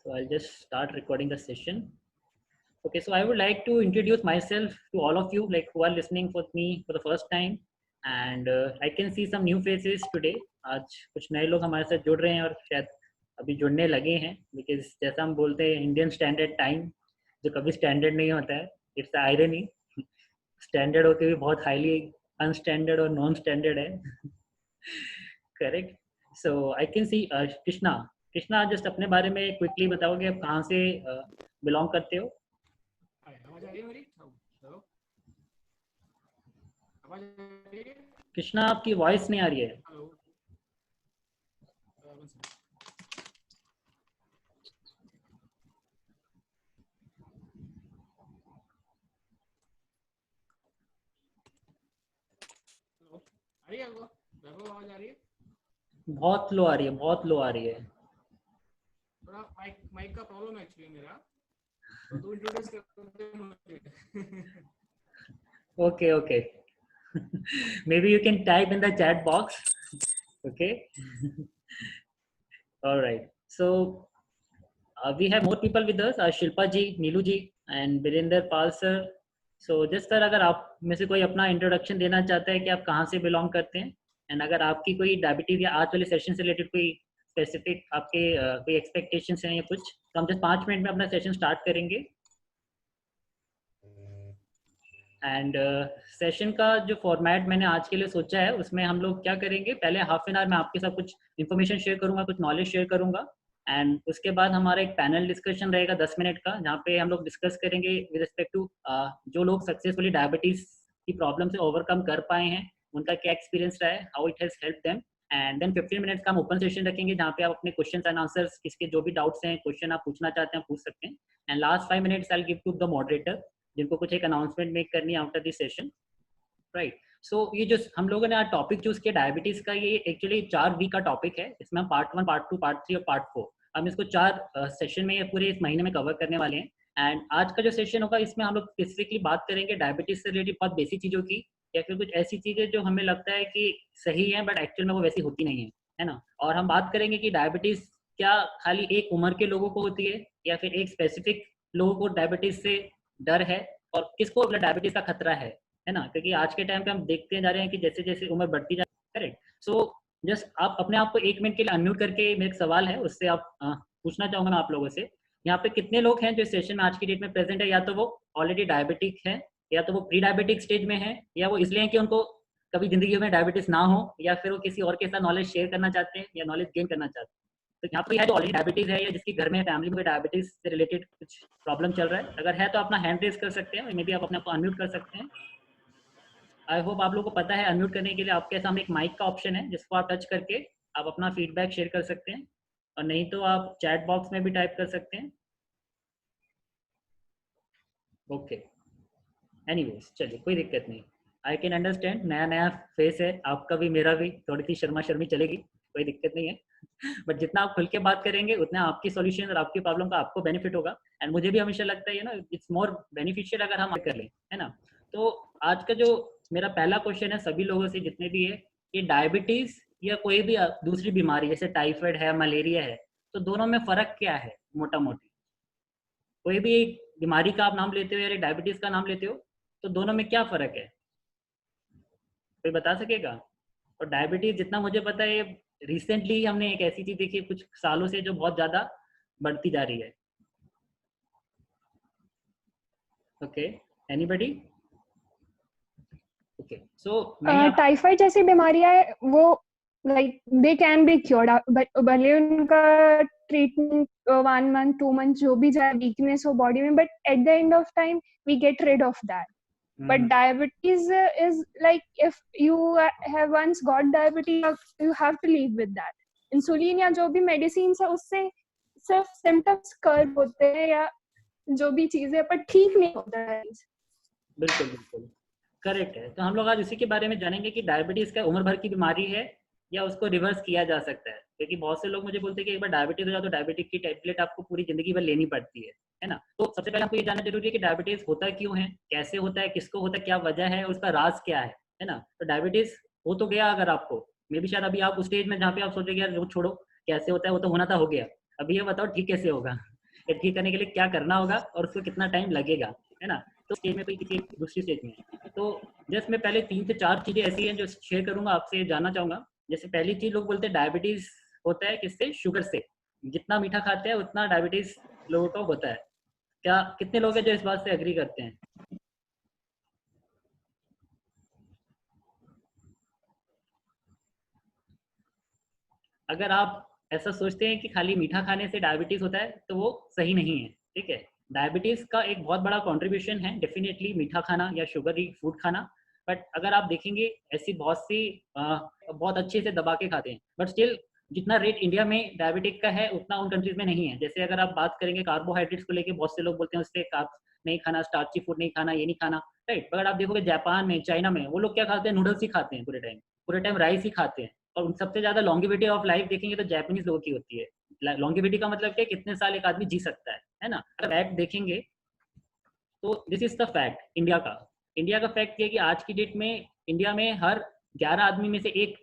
So I'll just start recording the session. Okay, so I would like to introduce myself to all of you, like who are listening for me for the first time, and I can see some new faces today. आज कुछ नए लोग हमारे साथ जुड़ रहे हैं और शायद अभी जुड़ने लगे हैं, because जैसा हम बोलते हैं इंडियन स्टैंडर्ड टाइम जो कभी स्टैंडर्ड नहीं होता है, इट्स आयरनी, स्टैंडर्ड होके भी बहुत हाईली अनस्टैंडर्ड और नॉन स्टैंडर्ड है. Correct. So I can see Krishna. Krishna, just अपने बारे में क्विकली बताओगे आप कहाँ से बिलोंग करते हो? आवाज आ रही है मेरी? हेलो, आवाज आ रही है? कृष्णा, आपकी वॉइस नहीं आ रही है. हेलो, आ रही है आपको? वैभव, आवाज आ रही है? बहुत लो आ रही है, बहुत लो आ रही है. थोड़ा माइक का प्रॉब्लम है एक्चुअली मेरा, तो तू इंट्रोड्यूस कर दे मुझे. Okay okay. maybe you can type in the chat box. Okay. All right, so we have more people with us, Shilpa ji, Neelu ji and Virender Pal sir. So just sir, अगर आप में से कोई अपना introduction देना चाहता है कि आप कहाँ से बिलोंग करते हैं, एंड अगर आपकी कोई डायबिटीज या आज वाले सेशन से रिलेटेड कोई स्पेसिफिक आपके कोई एक्सपेक्टेशंस हैं या कुछ, तो हम जस्ट 5 मिनट में अपना सेशन स्टार्ट करेंगे. एंड सेशन का जो फॉर्मेट मैंने आज के लिए सोचा है उसमें हम लोग क्या करेंगे, पहले हाफ एन आवर में आपके साथ कुछ इन्फॉर्मेशन शेयर करूंगा, कुछ नॉलेज शेयर करूंगा, एंड उसके बाद हमारा एक पैनल डिस्कशन रहेगा 10 मिनट का, जहाँ पे हम लोग डिस्कस करेंगे विद रिस्पेक्ट टू जो लोग सक्सेसफुली डायबिटीज की प्रॉब्लम से ओवरकम कर पाए हैं, उनका क्या एक्सपीरियंस रहा है, how it has help them. And then 15 minutes का हम ओपन सेशन रखेंगे जहाँ पे आप अपने क्वेश्चन एंड आंसर्स, किसके जो भी डाउट्स हैं, क्वेश्चन आप पूछना चाहते हैं पूछ सकते हैं. And last 5 minutes I will give to the moderator जिनको कुछ एक अनाउंसमेंट मेक करनी है after this session. Right. So ये जो हम लोगों ने आज टॉपिक चूज किया डायबिटीज का, ये एक्चुअली 4 वीक का टॉपिक है. इसमें हम पार्ट 1, पार्ट 2, पार्ट 3 और पार्ट 4 हम इसको 4 सेशन में पूरे इस महीने में कवर करने वाले हैं. एंड आज का जो सेशन होगा इसमें हम लोग स्पेसिफिकली बात करेंगे डायबिटीज से रिलेटेड बहुत बेसिक चीज़ों की, या फिर कुछ ऐसी चीज़ें जो हमें लगता है कि सही है बट एक्चुअल में वो वैसी होती नहीं है ना. और हम बात करेंगे कि डायबिटीज क्या खाली एक उम्र के लोगों को होती है या फिर एक स्पेसिफिक लोगों को डायबिटीज से डर है, और किसको डायबिटीज का खतरा है ना. क्योंकि आज के टाइम पे हम देखते जा रहे हैं कि जैसे जैसे उम्र बढ़ती जा रही है. करेक्ट. सो जस्ट आप अपने आप को 1 मिनट के लिए अनम्यूट करके, मेरा एक सवाल है उससे आप पूछना चाहूंगा मैं आप लोगों से, यहाँ पे कितने लोग हैं जो इस सेशन में आज की डेट में प्रेजेंट है, या तो वो ऑलरेडी डायबिटिक है, या तो वो प्री डायबिटिक स्टेज में है, या वो इसलिए कि उनको कभी जिंदगी में डायबिटीज ना हो, या फिर वो किसी और के साथ नॉलेज शेयर करना चाहते हैं या नॉलेज गेन करना चाहते हैं. तो यहाँ पे है जो ऑलरेडी डायबिटीज है या जिसकी घर में फैमिली में डायबिटीज से रिलेटेड कुछ प्रॉब्लम चल रहा है, अगर है तो अपना हैंड रेज कर सकते हैं, मे बी आप अपने आप को अनम्यूट कर सकते हैं. आई होप आप लोगों को पता है अनम्यूट करने के लिए आपके सामने एक माइक का ऑप्शन है जिसको आप टच करके आप अपना फीडबैक शेयर कर सकते हैं, और नहीं तो आप चैट बॉक्स में भी टाइप कर सकते हैं. ओके. एनीवेज, चलिए कोई दिक्कत नहीं. आई कैन अंडरस्टैंड, नया नया फेस है आपका भी मेरा भी, थोड़ी सी शर्मा शर्मी चलेगी, कोई दिक्कत नहीं है. बट जितना आप खुल के बात करेंगे उतना आपकी सॉल्यूशन और आपकी प्रॉब्लम का आपको बेनिफिट होगा. एंड मुझे भी हमेशा लगता है ना, इट्स मोर बेनिफिशियल अगर हम कर लें, है ना. तो आज का जो मेरा पहला क्वेश्चन है सभी लोगों से जितने भी है, ये डायबिटीज या कोई भी दूसरी बीमारी जैसे टाइफाइड है, मलेरिया है, तो दोनों में फर्क क्या है मोटा मोटी. कोई भी एक बीमारी का आप नाम लेते हो या डायबिटीज का नाम लेते हो, तो दोनों में क्या फर्क है, कोई बता सकेगा. और डायबिटीज जितना मुझे पता है रिसेंटली हमने एक ऐसी चीज देखी है कुछ सालों से जो बहुत ज्यादा बढ़ती जा रही है. ओके. एनीबडी. ओके. सो टाइफाइड जैसी बीमारियां वो like they can be cured, but भले उनका ट्रीटमेंट 1 मंथ 2 मंथ जो भी जाए, वीकनेस हो बॉडी में, but at the end of time we get rid of that. But diabetes is like if you have once got diabetes, you have to live with that. Insulin या जो भी medicine है उससे सिर्फ symptoms curve होते हैं या जो भी चीजें, पर ठीक नहीं होता है. बिल्कुल बिल्कुल करेक्ट है. तो हम लोग आज इसी के बारे में जानेंगे कि डायबिटीज का उम्र भर की बीमारी है या उसको रिवर्स किया जा सकता है. क्योंकि बहुत से लोग मुझे बोलते हैं कि एक बार डायबिटीज हो जाए तो डायबिटिक की टैबलेट आपको पूरी जिंदगी भर लेनी पड़ती है ना. तो सबसे पहले आपको ये जानना जरूरी है कि डायबिटीज होता क्यों है, कैसे होता है, किसको होता है, क्या वजह है, उसका राज क्या है ना. तो डायबिटीज हो तो गया अगर आपको, मे भी शायद अभी आप उस स्टेज में जहाँ पे आप सोचेंगे यार वो छोड़ो कैसे होता है, वो तो होना था हो गया, अभी ये बताओ ठीक कैसे होगा. ठीक करने के लिए क्या करना होगा और उसको कितना टाइम लगेगा, है ना। तो स्टेज में कोई किसी दूसरी स्टेज में, तो जस्ट मैं पहले 3 से 4 चीज़ें ऐसी हैं जो शेयर करूंगा आपसे, जानना चाहूँगा। जैसे पहली चीज़, लोग बोलते हैं डायबिटीज़ होता है किससे, शुगर से। जितना मीठा खाते हैं उतना डायबिटीज़ लोगों को होता है। क्या कितने लोग हैं जो इस बात से एग्री करते हैं? अगर आप ऐसा सोचते हैं कि खाली मीठा खाने से डायबिटीज़ होता है, तो वो सही नहीं है, ठीक है। डायबिटीज़ का एक बहुत बड़ा कंट्रीब्यूशन है डेफिनेटली मीठा खाना या शुगरी फूड खाना। बट अगर आप देखेंगे ऐसी बहुत सी बहुत अच्छे से दबा के खाते हैं, बट स्टिल जितना रेट इंडिया में डायबिटिक का है उतना उन कंट्रीज में नहीं है। जैसे अगर आप बात करेंगे कार्बोहाइड्रेट्स को लेके, बहुत से लोग बोलते हैं उससे कार्ब्स नहीं खाना, स्टार्ची फूड नहीं खाना, ये नहीं खाना, राइट। अगर आप देखोगे जापान में, चाइना में, वो लोग क्या खाते हैं, नूडल्स ही खाते हैं पूरे टाइम राइस ही खाते हैं। और उन सबसे ज्यादा लॉन्गिविटी ऑफ लाइफ देखेंगे तो जापानीज लोगों की होती है। लॉन्गिविटी का मतलब क्या, कितने साल एक आदमी जी सकता है ना। अगर फैक्ट देखेंगे तो this is the fact India का फैक्ट ये है कि आज की डेट में इंडिया में हर 11 आदमी में से एक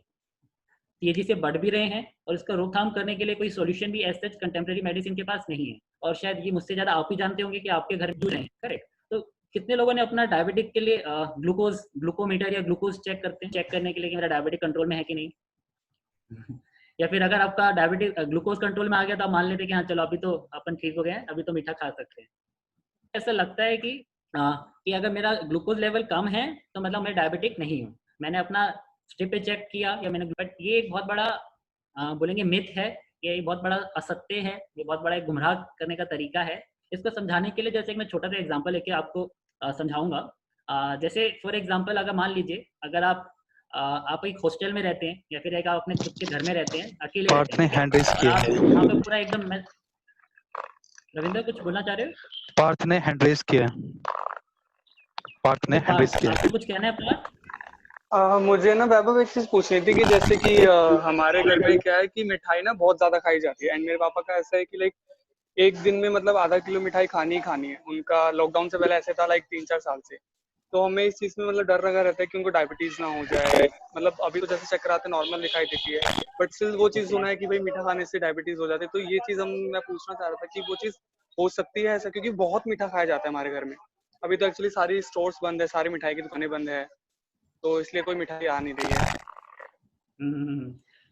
तेजी से बढ़ भी रहे हैं, और इसका रोकथाम करने के लिए कोई सॉल्यूशन भी एज सच कंटेम्प्रेरी मेडिसिन के पास नहीं है। और शायद ये मुझसे ज़्यादा आप ही जानते होंगे कि आपके घर दूर हैं, करेक्ट। तो कितने लोगों ने अपना डायबिटिक के लिए ग्लूकोमीटर या ग्लूकोज चेक करते हैं, चेक करने के लिए कि मेरा डायबिटिक कंट्रोल में है कि नहीं। या फिर अगर आपका डायबिटिक ग्लूकोज कंट्रोल में आ गया तो आप मान लेते हैं कि हाँ चलो अभी तो अपन ठीक हो गए हैं, अभी तो मीठा खा सकते हैं। ऐसा लगता है कि अगर मेरा ग्लूकोज लेवल कम है तो मतलब मैं डायबिटिक नहीं हूँ। मैंने अपना स्ट्रिप पे चेक किया या मैंने, बट ये एक बहुत बड़ा बोलेंगे मिथ है, ये बहुत बड़ा असत्य है, ये बहुत बड़ा एक गुमराह करने का तरीका है। इसको समझाने के लिए जैसे मैं छोटा सा एग्जांपल लेके आपको समझाऊंगा। जैसे फॉर एग्जांपल अगर मान लीजिए, अगर आप एक हॉस्टल में रहते हैं या फिर एक आप अपने खुद के घर में रहते हैं, अकेले रहते पार्थ ने हैं, ठीक है, हैंड रेज और किया आप है। वहाँ पे पूरा एकदम, रविंद्र कुछ बोलना चाह रहे हो? पार्थ ने हैंड रेज किया है। पार्थ ने ओके हैंड रेज पार्थ, किया है। आपको कुछ कहना है पार्थ? मुझे ना वैभव एक चीज पूछनी थी कि जैसे कि हमारे घर में क्या है कि मिठाई ना बहुत ज्यादा खाई जाती है, एंड मेरे पापा का ऐसा है कि लाइक एक दिन में मतलब आधा किलो मिठाई खानी ही खानी है। उनका लॉकडाउन से पहले ऐसे था, लाइक 3-4 साल से। तो हमें इस चीज में मतलब डर लगा रहता है कि उनको डायबिटीज ना हो जाए। मतलब अभी तो जैसे चक्कर आते नॉर्मल दिखाई देती है, बट स्टिल वो चीज ओके, सुना है कि भाई मीठा खाने से डायबिटीज हो जाती है। तो ये चीज मैं पूछना चाह रहा था कि वो चीज हो सकती है ऐसा, क्योंकि बहुत मीठा खाया जाता है हमारे घर में। अभी तो एक्चुअली सारी स्टोर्स बंद है, सारी मिठाई की दुकानें बंद है, तो इसलिए कोई मिठाई आ नहीं रही है।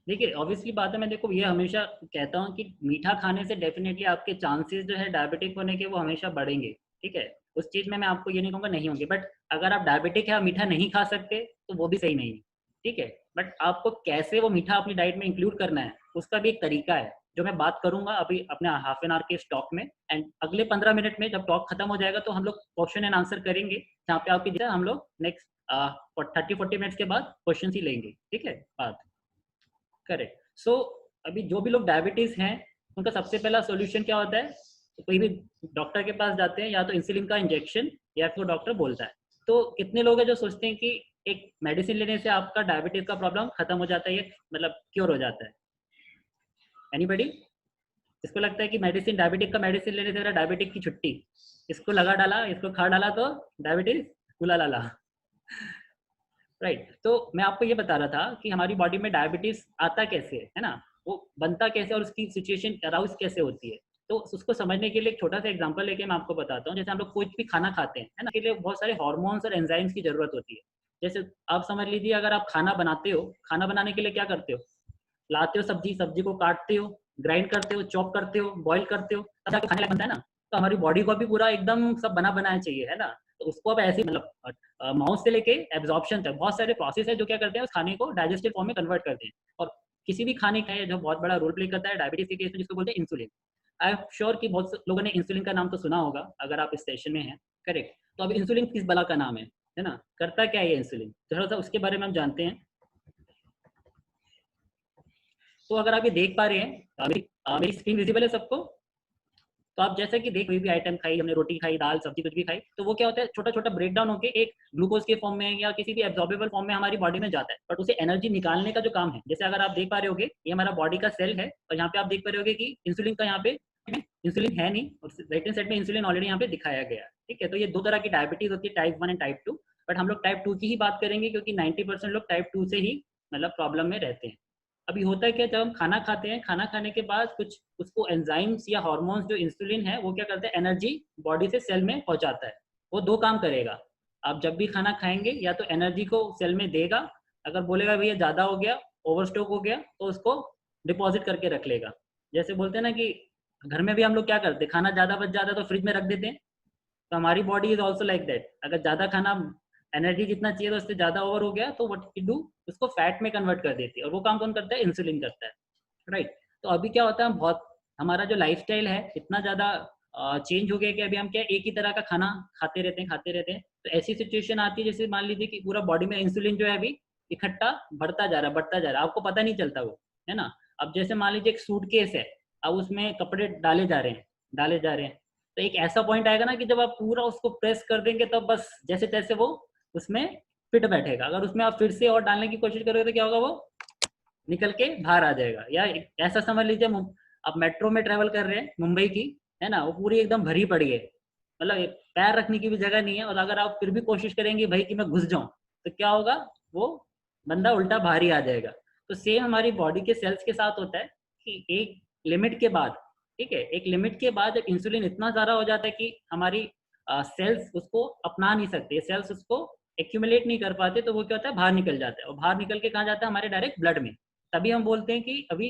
देखिए ऑब्वियसली बात है, मैं देखो ये हमेशा कहता हूँ कि मीठा खाने से डेफिनेटली आपके चांसेस जो है डायबिटिक होने के वो हमेशा बढ़ेंगे, ठीक है। उस चीज़ में मैं आपको ये नहीं कहूँगा नहीं होंगे, बट अगर आप डायबिटिक है और मीठा नहीं खा सकते तो वो भी सही नहीं है, ठीक है। बट आपको कैसे वो मीठा अपनी डाइट में इंक्लूड करना है उसका भी एक तरीका है, जो मैं बात करूंगा अभी अपने हाफ एन आवर के स्टॉक में। एंड अगले 15 मिनट में जब टॉक खत्म हो जाएगा तो हम लोग क्वेश्चन एंड आंसर करेंगे, जहाँ पे आपकी हम लोग नेक्स्ट 30-40 मिनट्स के बाद क्वेश्चन ही लेंगे, ठीक है बात, करेक्ट। सो अभी जो भी लोग डायबिटीज हैं उनका सबसे पहला सॉल्यूशन क्या होता है, तो कोई भी डॉक्टर के पास जाते हैं, या तो इंसुलिन का इंजेक्शन या फिर डॉक्टर बोलता है। तो कितने लोग हैं जो सोचते हैं कि एक मेडिसिन लेने से आपका डायबिटीज का प्रॉब्लम खत्म हो जाता है, मतलब क्योर हो जाता है? एनीबडी? इसको लगता है कि मेडिसिन, डायबिटिक का मेडिसिन लेने से मेरा डायबिटिक की छुट्टी, इसको लगा डाला, इसको खा डाला तो डायबिटीज उला ला राइट। तो मैं आपको ये बता रहा था कि हमारी बॉडी में डायबिटीज आता कैसे है ना, वो बनता कैसे और उसकी सिचुएशन अराउज कैसे होती है। तो उसको समझने के लिए एक छोटा सा एग्जांपल लेके मैं आपको बताता हूँ। जैसे हम लोग कोई भी खाना खाते हैं, है ना, के लिए बहुत सारे हार्मोन्स और एंजाइम्स की जरूरत होती है। जैसे आप समझ लीजिए, अगर आप खाना बनाते हो, खाना बनाने के लिए क्या करते हो, लाते हो सब्जी को काटते हो, ग्राइंड करते हो, चॉप करते हो, बॉईल करते हो, तब जाके खाने बनता है ना। तो हमारी बॉडी को भी पूरा एकदम सब बना बनाया चाहिए, है ना। तो उसको अब ऐसे मतलब माउथ से लेके एब्जॉर्प्शन तक बहुत सारे प्रोसेस है जो क्या करते हैं, उस खाने को डाइजेस्टिव फॉर्म में कन्वर्ट करते हैं। और किसी भी खाने का है जो बहुत बड़ा रोल प्ले करता है डायबिटीज के केस में, जिसको बोलते हैं इंसुलिन। आई एम श्योर कि बहुत लोगों ने इंसुलिन का नाम तो सुना होगा अगर आप इस सेशन में हैं, करेक्ट। तो अब इंसुलिन किस बला का नाम है ना, करता क्या है ये इंसुलिन, थोड़ा सा उसके बारे में हम जानते हैं। तो अगर आप ये देख पा रहे हैं, मेरी स्क्रीन विजिबल है सबको? तो आप जैसा कि देख, कोई भी आइटम खाई, हमने रोटी खाई, दाल सब्जी कुछ भी खाई, तो वो क्या होता है, छोटा छोटा ब्रेक डाउन होकर एक ग्लूकोज के फॉर्म में या किसी भी एब्जॉर्बेबल फॉर्म में हमारी बॉडी में जाता है। बट उसे एनर्जी निकालने का जो काम है, जैसे अगर आप देख पा रहे होगे, ये हमारा बॉडी का सेल है, और यहाँ पे आप देख पा रहे होगे कि इंसुलिन का यहाँ पे इंसुलिन है नहीं, और राइट हैंड साइड में इंसुलिन ऑलरेडी यहाँ पे दिखाया गया है, ठीक है। तो ये दो तरह की डायबिटीज होती है, टाइप 1 एंड टाइप 2। बट हम लोग टाइप 2 की ही बात करेंगे, क्योंकि 90% लोग टाइप 2 से ही मतलब प्रॉब्लम में रहते हैं। अभी होता है क्या, जब हम खाना खाते हैं, खाना खाने के बाद कुछ उसको एंजाइम्स या हार्मोन्स जो इंसुलिन है वो क्या करते हैं, एनर्जी बॉडी से सेल में पहुंचाता है। वो दो काम करेगा, आप जब भी खाना खाएंगे या तो एनर्जी को सेल में देगा, अगर बोलेगा भैया ज़्यादा हो गया, ओवर स्टॉक हो गया, तो उसको डिपॉजिट करके रख लेगा। जैसे बोलते हैं ना कि घर में भी हम लोग क्या करते हैं, खाना ज़्यादा बच जाता है तो फ्रिज में रख देते हैं। तो हमारी body is also like that, अगर ज़्यादा खाना एनर्जी जितना चाहिए तो उससे ज़्यादा ओवर हो गया तो व्हाट डू, उसको फैट में कन्वर्ट कर देती है। और वो काम कौन करता है, इंसुलिन करता है, राइट। तो अभी क्या होता है, हम बहुत, हमारा जो लाइफस्टाइल है इतना ज़्यादा चेंज हो गया कि अभी हम क्या एक ही तरह का खाना खाते रहते हैं। तो ऐसी सिचुएशन आती है जैसे मान लीजिए कि पूरा बॉडी में इंसुलिन जो है अभी इकट्ठा बढ़ता जा रहा है, आपको पता नहीं चलता वो, है ना। अब जैसे मान लीजिए एक सूटकेस है, अब उसमें कपड़े डाले जा रहे हैं, तो एक ऐसा पॉइंट आएगा ना कि जब आप पूरा उसको प्रेस कर देंगे तब बस जैसे तैसे वो उसमें फिट बैठेगा। अगर उसमें आप फिर से और डालने की कोशिश करोगे तो क्या होगा, वो निकल के बाहर आ जाएगा। या ऐसा समझ लीजिए आप मेट्रो में ट्रेवल कर रहे हैं मुंबई की, है ना, वो पूरी एकदम भरी पड़ी है, मतलब पैर रखने की भी जगह नहीं है, और अगर आप फिर भी कोशिश करेंगे भाई कि मैं घुस जाऊं, तो क्या होगा, वो बंदा उल्टा बाहर ही आ जाएगा। तो सेम हमारी बॉडी के सेल्स के साथ होता है कि एक लिमिट के बाद, ठीक है, एक लिमिट के बाद जब इंसुलिन इतना ज़्यादा हो जाता है कि हमारी सेल्स उसको अपना नहीं सकते, सेल्स उसको एक्यूमुलेट नहीं कर पाते, तो वो क्या होता है, बाहर निकल जाता है। और बाहर निकल के कहाँ जाता है, हमारे डायरेक्ट ब्लड में। तभी हम बोलते हैं कि अभी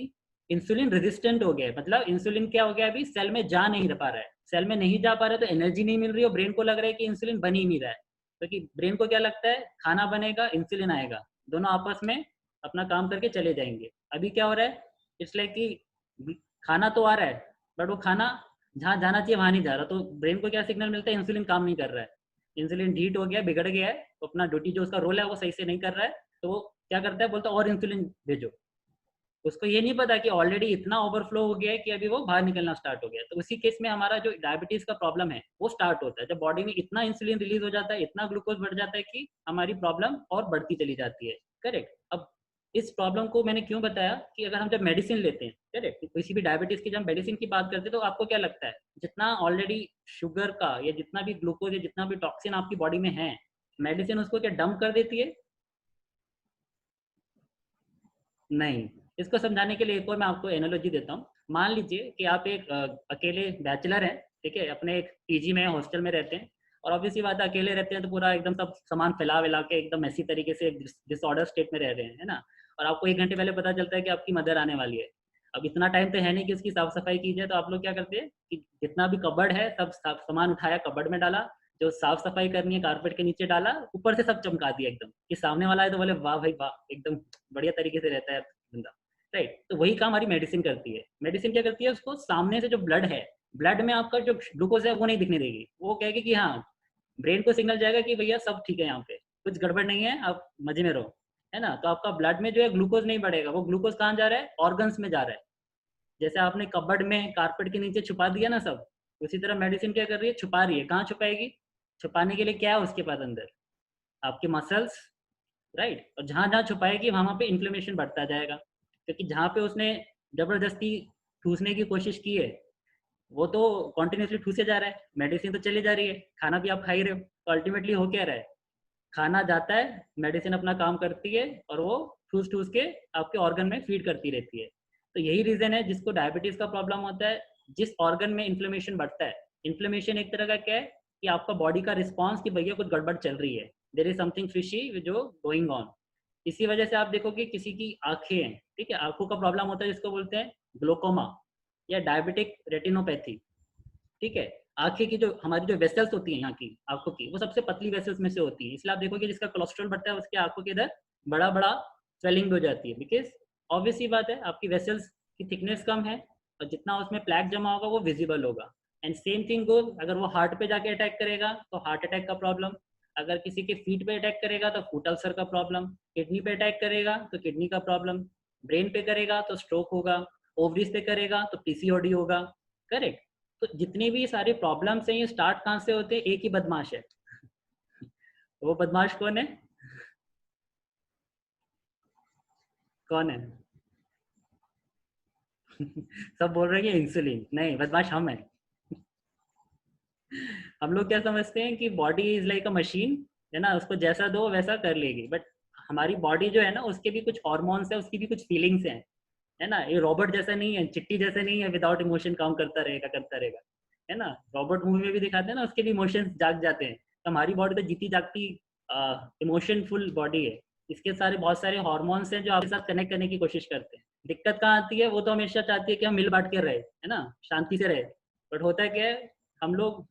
इंसुलिन रेजिस्टेंट हो गया है, मतलब इंसुलिन क्या हो गया, अभी सेल में जा नहीं पा रहा है। सेल में नहीं जा पा रहा है तो एनर्जी नहीं मिल रही है, और ब्रेन को लग रहा है कि इंसुलिन बन ही नहीं रहा है, क्योंकि ब्रेन को क्या लगता है, खाना बनेगा इंसुलिन आएगा, दोनों आपस में अपना काम करके चले जाएंगे। अभी क्या हो रहा है, इसलिए कि खाना तो आ रहा है बट वो खाना जहाँ जाना चाहिए वहाँ नहीं जा रहा, तो ब्रेन को क्या सिग्नल मिलता है, इंसुलिन काम नहीं कर रहा है, इंसुलिन हीट हो गया, बिगड़ गया है, तो अपना ड्यूटी जो उसका रोल है वो सही से नहीं कर रहा है, तो वो क्या करता है, बोलता है और इंसुलिन भेजो। उसको ये नहीं पता कि ऑलरेडी इतना ओवरफ्लो हो गया है कि अभी वो बाहर निकलना स्टार्ट हो गया। तो उसी केस में हमारा जो डायबिटीज का प्रॉब्लम है वो स्टार्ट होता है, जब बॉडी में इतना इंसुलिन रिलीज हो जाता है, इतना ग्लूकोज बढ़ जाता है कि हमारी प्रॉब्लम और बढ़ती चली जाती है, करेक्ट। अब इस प्रॉब्लम को मैंने क्यों बताया कि अगर हम जब मेडिसिन लेते हैं, करेक्ट, किसी भी डायबिटीज की जब मेडिसिन की बात करते हैं, तो आपको क्या लगता है, जितना ऑलरेडी शुगर का या जितना भी ग्लूकोज या जितना भी टॉक्सिन आपकी बॉडी में है, मेडिसिन उसको क्या डंप कर देती है? नहीं। इसको समझाने के लिए एक और मैं आपको एनालॉजी देता हूँ। मान लीजिए कि आप एक अकेले बैचलर हैं, ठीक है, अपने एक पीजी में हॉस्टल में रहते हैं, और ऑब्वियसली बात है अकेले रहते हैं तो पूरा एकदम सब सामान फैला विला के एकदम ऐसी तरीके से डिसऑर्डर स्टेट में रह रहे हैं, है ना। और आपको 1 घंटे पहले पता चलता है कि आपकी मदर आने वाली है। अब इतना टाइम तो है नहीं कि उसकी साफ सफाई की जाए, तो आप लोग क्या करते हैं कि जितना भी कबर्ड है सब सामान उठाया, कबर्ड में डाला, जो साफ सफाई करनी है कारपेट के नीचे डाला, ऊपर से सब चमका दिया एकदम, कि सामने वाला है तो बोले वाह भाई वाह, एकदम बढ़िया तरीके से रहता है बंदा, राइट। तो वही काम हमारी मेडिसिन करती है। मेडिसिन क्या करती है, उसको सामने से जो ब्लड है, ब्लड में आपका जो ग्लूकोज है वो नहीं दिखने देगी, वो कहेगी कि हाँ, ब्रेन को सिग्नल जाएगा कि भैया सब ठीक है, यहाँ पे कुछ गड़बड़ नहीं है, आप मजे में रहो, है ना। तो आपका ब्लड में जो है ग्लूकोज नहीं बढ़ेगा, वो ग्लूकोज कहाँ जा रहा है, ऑर्गन्स में जा रहा है। जैसे आपने कबर्ड में कारपेट के नीचे छुपा दिया ना सब, उसी तरह मेडिसिन क्या कर रही है, छुपा रही है। कहाँ छुपाएगी, छुपाने के लिए क्या है उसके पास अंदर, आपके मसल्स, राइट। और जहाँ जहाँ छुपाएगी वहाँ पे इन्फ्लेमेशन बढ़ता जाएगा, क्योंकि जहाँ पे उसने जबरदस्ती ठूसने की कोशिश की है वो तो कॉन्टिन्यूसली ठूसे जा रहा है, मेडिसिन तो चली जा रही है, खाना भी आप खा ही रहे हो, तो अल्टीमेटली हो क्या रहा है, खाना जाता है, मेडिसिन अपना काम करती है, और वो ठूस ठूस के आपके ऑर्गन में फीड करती रहती है। तो यही रीजन है जिसको डायबिटीज का प्रॉब्लम होता है, जिस ऑर्गन में इन्फ्लेमेशन बढ़ता है। इन्फ्लेमेशन एक तरह का क्या है कि आपका बॉडी का रिस्पॉन्स कि भैया कुछ गड़बड़ चल रही है, देयर इज समथिंग फिशी जो गोइंग ऑन। इसी वजह से आप देखोगे किसी की आंखें हैं, ठीक है, आंखों का प्रॉब्लम होता है जिसको बोलते हैं ग्लोकोमा या डायबिटिक रेटिनोपैथी, ठीक है। आंखें की जो हमारी जो वेसल्स होती हैं यहाँ की आंखों की, वो सबसे पतली वेसल्स में से होती है, इसलिए आप देखोगे जिसका कोलेस्ट्रॉल बढ़ता है उसकी आंखों के इधर बड़ा बड़ा स्वेलिंग हो जाती है, बिकॉज ऑब्वियस ही बात है आपकी वेसल्स की थिकनेस कम है, और जितना उसमें प्लैक जमा होगा वो विजिबल होगा। एंड सेम थिंग गो, अगर वो हार्ट पे जाके अटैक करेगा तो हार्ट अटैक का प्रॉब्लम, अगर किसी के फीट पे अटैक करेगा तो फुट अल्सर का प्रॉब्लम, किडनी पे अटैक करेगा तो किडनी का प्रॉब्लम, ब्रेन पे करेगा तो स्ट्रोक होगा, ओवरीज पे करेगा तो पीसीओडी होगा, करेक्ट। तो जितनी भी सारे प्रॉब्लम्स हैं ये स्टार्ट कहाँ से होते हैं, एक ही बदमाश है। वो बदमाश कौन है, कौन है? सब बोल रहे हैं इंसुलिन, नहीं, बदमाश हम हैं। हम लोग क्या समझते हैं कि body is like a machine, है ना, उसको जैसा दो वैसा कर लेगी, बट हमारी बॉडी जो है ना उसके भी कुछ हॉर्मोन्स है, उसकी भी कुछ फीलिंग्स हैं, है ना। ये रॉबोट जैसा नहीं है, चिट्टी जैसे नहीं है विदाउट इमोशन काम करता रहेगा, है ना। रॉबोट मूवी में भी दिखाते हैं ना, उसके भी इमोशंस जाग जाते हैं। तो हमारी बॉडी तो जीती जागती इमोशनफुल बॉडी है। इसके सारे बहुत सारे हॉर्मोन्स हैं जो आपके साथ कनेक्ट करने की कोशिश करते हैं। दिक्कत कहाँ आती है, वो तो हमेशा चाहती है कि हम मिल बांट के रहे, है ना, शांति से रहे। बट होता है क्या है, हम लोग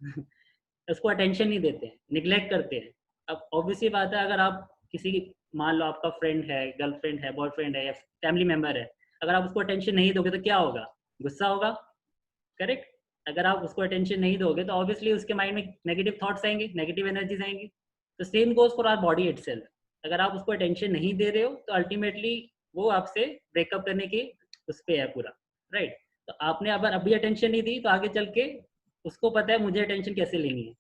उसको अटेंशन नहीं देते हैं, निग्लेक्ट करते हैं। अब ऑब्वियसली बात है, अगर आप किसी, मान लो आपका फ्रेंड है, गर्लफ्रेंड है, बॉयफ्रेंड है या फैमिली मेम्बर है, अगर आप उसको अटेंशन नहीं दोगे तो क्या होगा, गुस्सा होगा, करेक्ट। अगर आप उसको अटेंशन नहीं दोगे तो ऑब्वियसली उसके माइंड में नेगेटिव थॉट्स आएंगे, नेगेटिव एनर्जीज आएंगी। तो same goes for our body itself. अगर आप उसको अटेंशन नहीं दे रहे हो तो अल्टीमेटली वो आपसे ब्रेकअप करने की उस पे है पूरा, राइट। तो आपने अगर अभी अटेंशन नहीं दी तो आगे चल के उसको पता है मुझे अटेंशन कैसे लेनी है,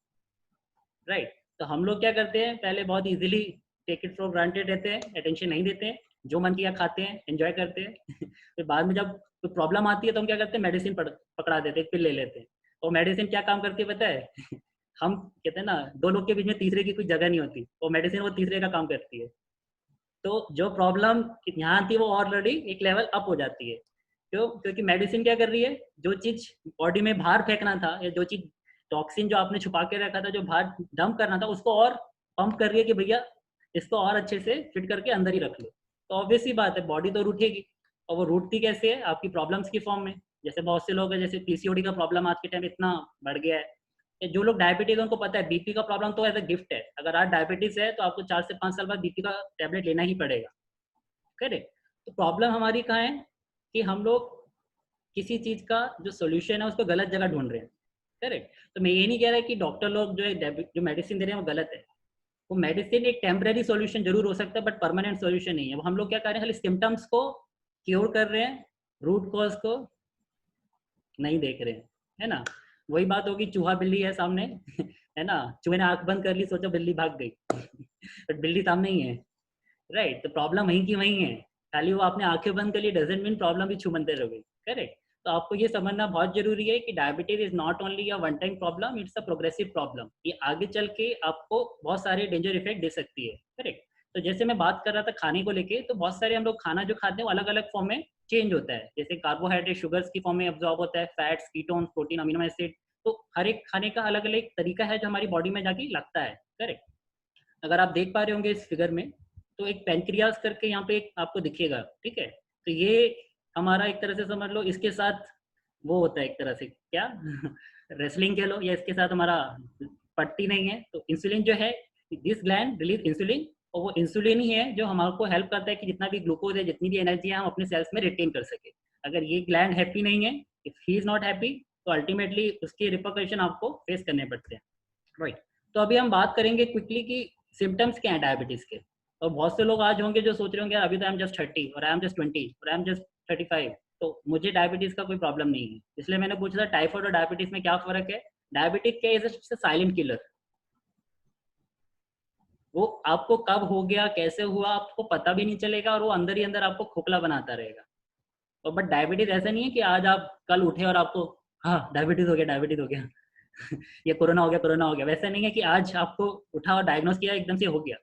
राइट। तो हम लोग क्या करते हैं, पहले बहुत easily take it for granted रहते हैं, अटेंशन नहीं देते हैं, जो मन किया खाते हैं, एंजॉय करते हैं। फिर बाद में जब कोई प्रॉब्लम आती है तो हम क्या करते हैं, मेडिसिन पकड़ा देते हैं, पिल ले लेते हैं। और मेडिसिन क्या काम करती है पता है? हम कहते हैं ना, दो लोग के बीच में तीसरे की कोई जगह नहीं होती, वो मेडिसिन वो तीसरे का काम करती है। तो जो प्रॉब्लम यहाँ थी वो ऑलरेडी एक लेवल अप हो जाती है। क्यों? क्योंकि मेडिसिन क्या कर रही है, जो चीज बॉडी में बाहर फेंकना था या जो चीज टॉक्सिन जो आपने छुपा के रखा था, जो बाहर डंप करना था, उसको और पंप कर रही है कि भैया इसको और अच्छे से फिट करके अंदर ही रख लो। तो ऑब्वियस ही बात है, बॉडी तो रूठेगी। और वो रूठती कैसे है, आपकी प्रॉब्लम्स की फॉर्म में। जैसे बहुत से लोग हैं, जैसे पीसीओडी का प्रॉब्लम आज के टाइम इतना बढ़ गया है। जो लोग डायबिटीज, उनको पता है बीपी का प्रॉब्लम तो एज अ गिफ्ट है। अगर आज डायबिटीज है तो आपको 4 से 5 साल बाद बीपी का टैबलेट लेना ही पड़ेगा, करेक्ट। तो प्रॉब्लम हमारी कहाँ है कि हम लोग किसी चीज का जो सोल्यूशन है उसको गलत जगह ढूंढ रहे हैं, करेक्ट। तो मैं ये नहीं कह रहा कि डॉक्टर लोग जो मेडिसिन दे रहे हैं वो गलत है। वो मेडिसिन एक टेम्पररी सॉल्यूशन जरूर हो सकता है, बट परमानेंट सॉल्यूशन नहीं है। वो हम लोग क्या कर रहे हैं, खाली सिम्टम्स को क्योर कर रहे हैं, रूट कॉज को नहीं देख रहे हैं, है ना। वही बात होगी, चूहा बिल्ली है सामने, है ना, चूहे ने आंख बंद कर ली, सोचो बिल्ली भाग गई, बट बिल्ली सामने ही है, राइट। तो प्रॉब्लम वहीं की वहीं है, खाली वो आपने आंखें बंद कर ली डजंट मीन प्रॉब्लम भी छूमंते रह गई, करेक्ट। तो आपको ये समझना बहुत जरूरी है कि diabetes is not only a one time problem, it's a progressive problem. ये आगे चल के आपको बहुत सारे डेंजर इफेक्ट दे सकती है, करेक्ट। तो जैसे मैं बात कर रहा था खाने को लेके, तो बहुत सारे हम लोग खाना जो खाते हैं वो अलग अलग फॉर्म में चेंज होता है। जैसे कार्बोहाइड्रेट शुगर्स की फॉर्म में एब्जॉर्ब होता है, fats, ketones, protein, amino acid. तो हर एक खाने का अलग अलग तरीका है जो हमारी बॉडी में जाके लगता है, करेक्ट। अगर आप देख पा रहे होंगे इस फिगर में, तो एक पेनक्रियास करके यहाँ पे एक आपको दिखेगा, ठीक है। तो ये हमारा एक तरह से समझ लो, इसके साथ वो होता है एक तरह से क्या रेसलिंग कह लो, या इसके साथ हमारा पट्टी नहीं है। तो इंसुलिन जो है, दिस ग्लैंड रिलीज इंसुलिन, और वो इंसुलिन ही है जो हमारे को हेल्प करता है कि जितना भी ग्लूकोज है, जितनी भी एनर्जी है, हम अपने सेल्स में रिटेन कर सके। अगर ये ग्लैंड हैप्पी नहीं है, if he is not happy, तो अल्टीमेटली उसके रिपरकशन आपको फेस करने पड़ते हैं, राइट। तो अभी हम बात करेंगे क्विकली कि सिम्टम्स क्या है डायबिटीज के। और बहुत से लोग आज होंगे जो सोच रहे होंगे अभी तो आई एम जस्ट 30 और आई एम जस्ट 20 और आई एम जस्ट 35, तो मुझे डायबिटीज का कोई प्रॉब्लम नहीं है। इसलिए मैंने पूछा था टाइफाइड और डायबिटीज में क्या फर्क है। डायबिटीज क्या इज अ साइलेंट किलर। वो आपको कब हो गया, कैसे हुआ, आपको पता भी नहीं चलेगा, और वो अंदर ही अंदर आपको खोखला बनाता रहेगा। और बट डायबिटीज ऐसा नहीं है कि आज आप कल उठे और आपको हाँ डायबिटीज हो गया, डायबिटीज हो गया ये कोरोना हो गया, कोरोना हो गया। वैसा नहीं है कि आज आपको उठा और डायग्नोस किया एकदम से हो गया।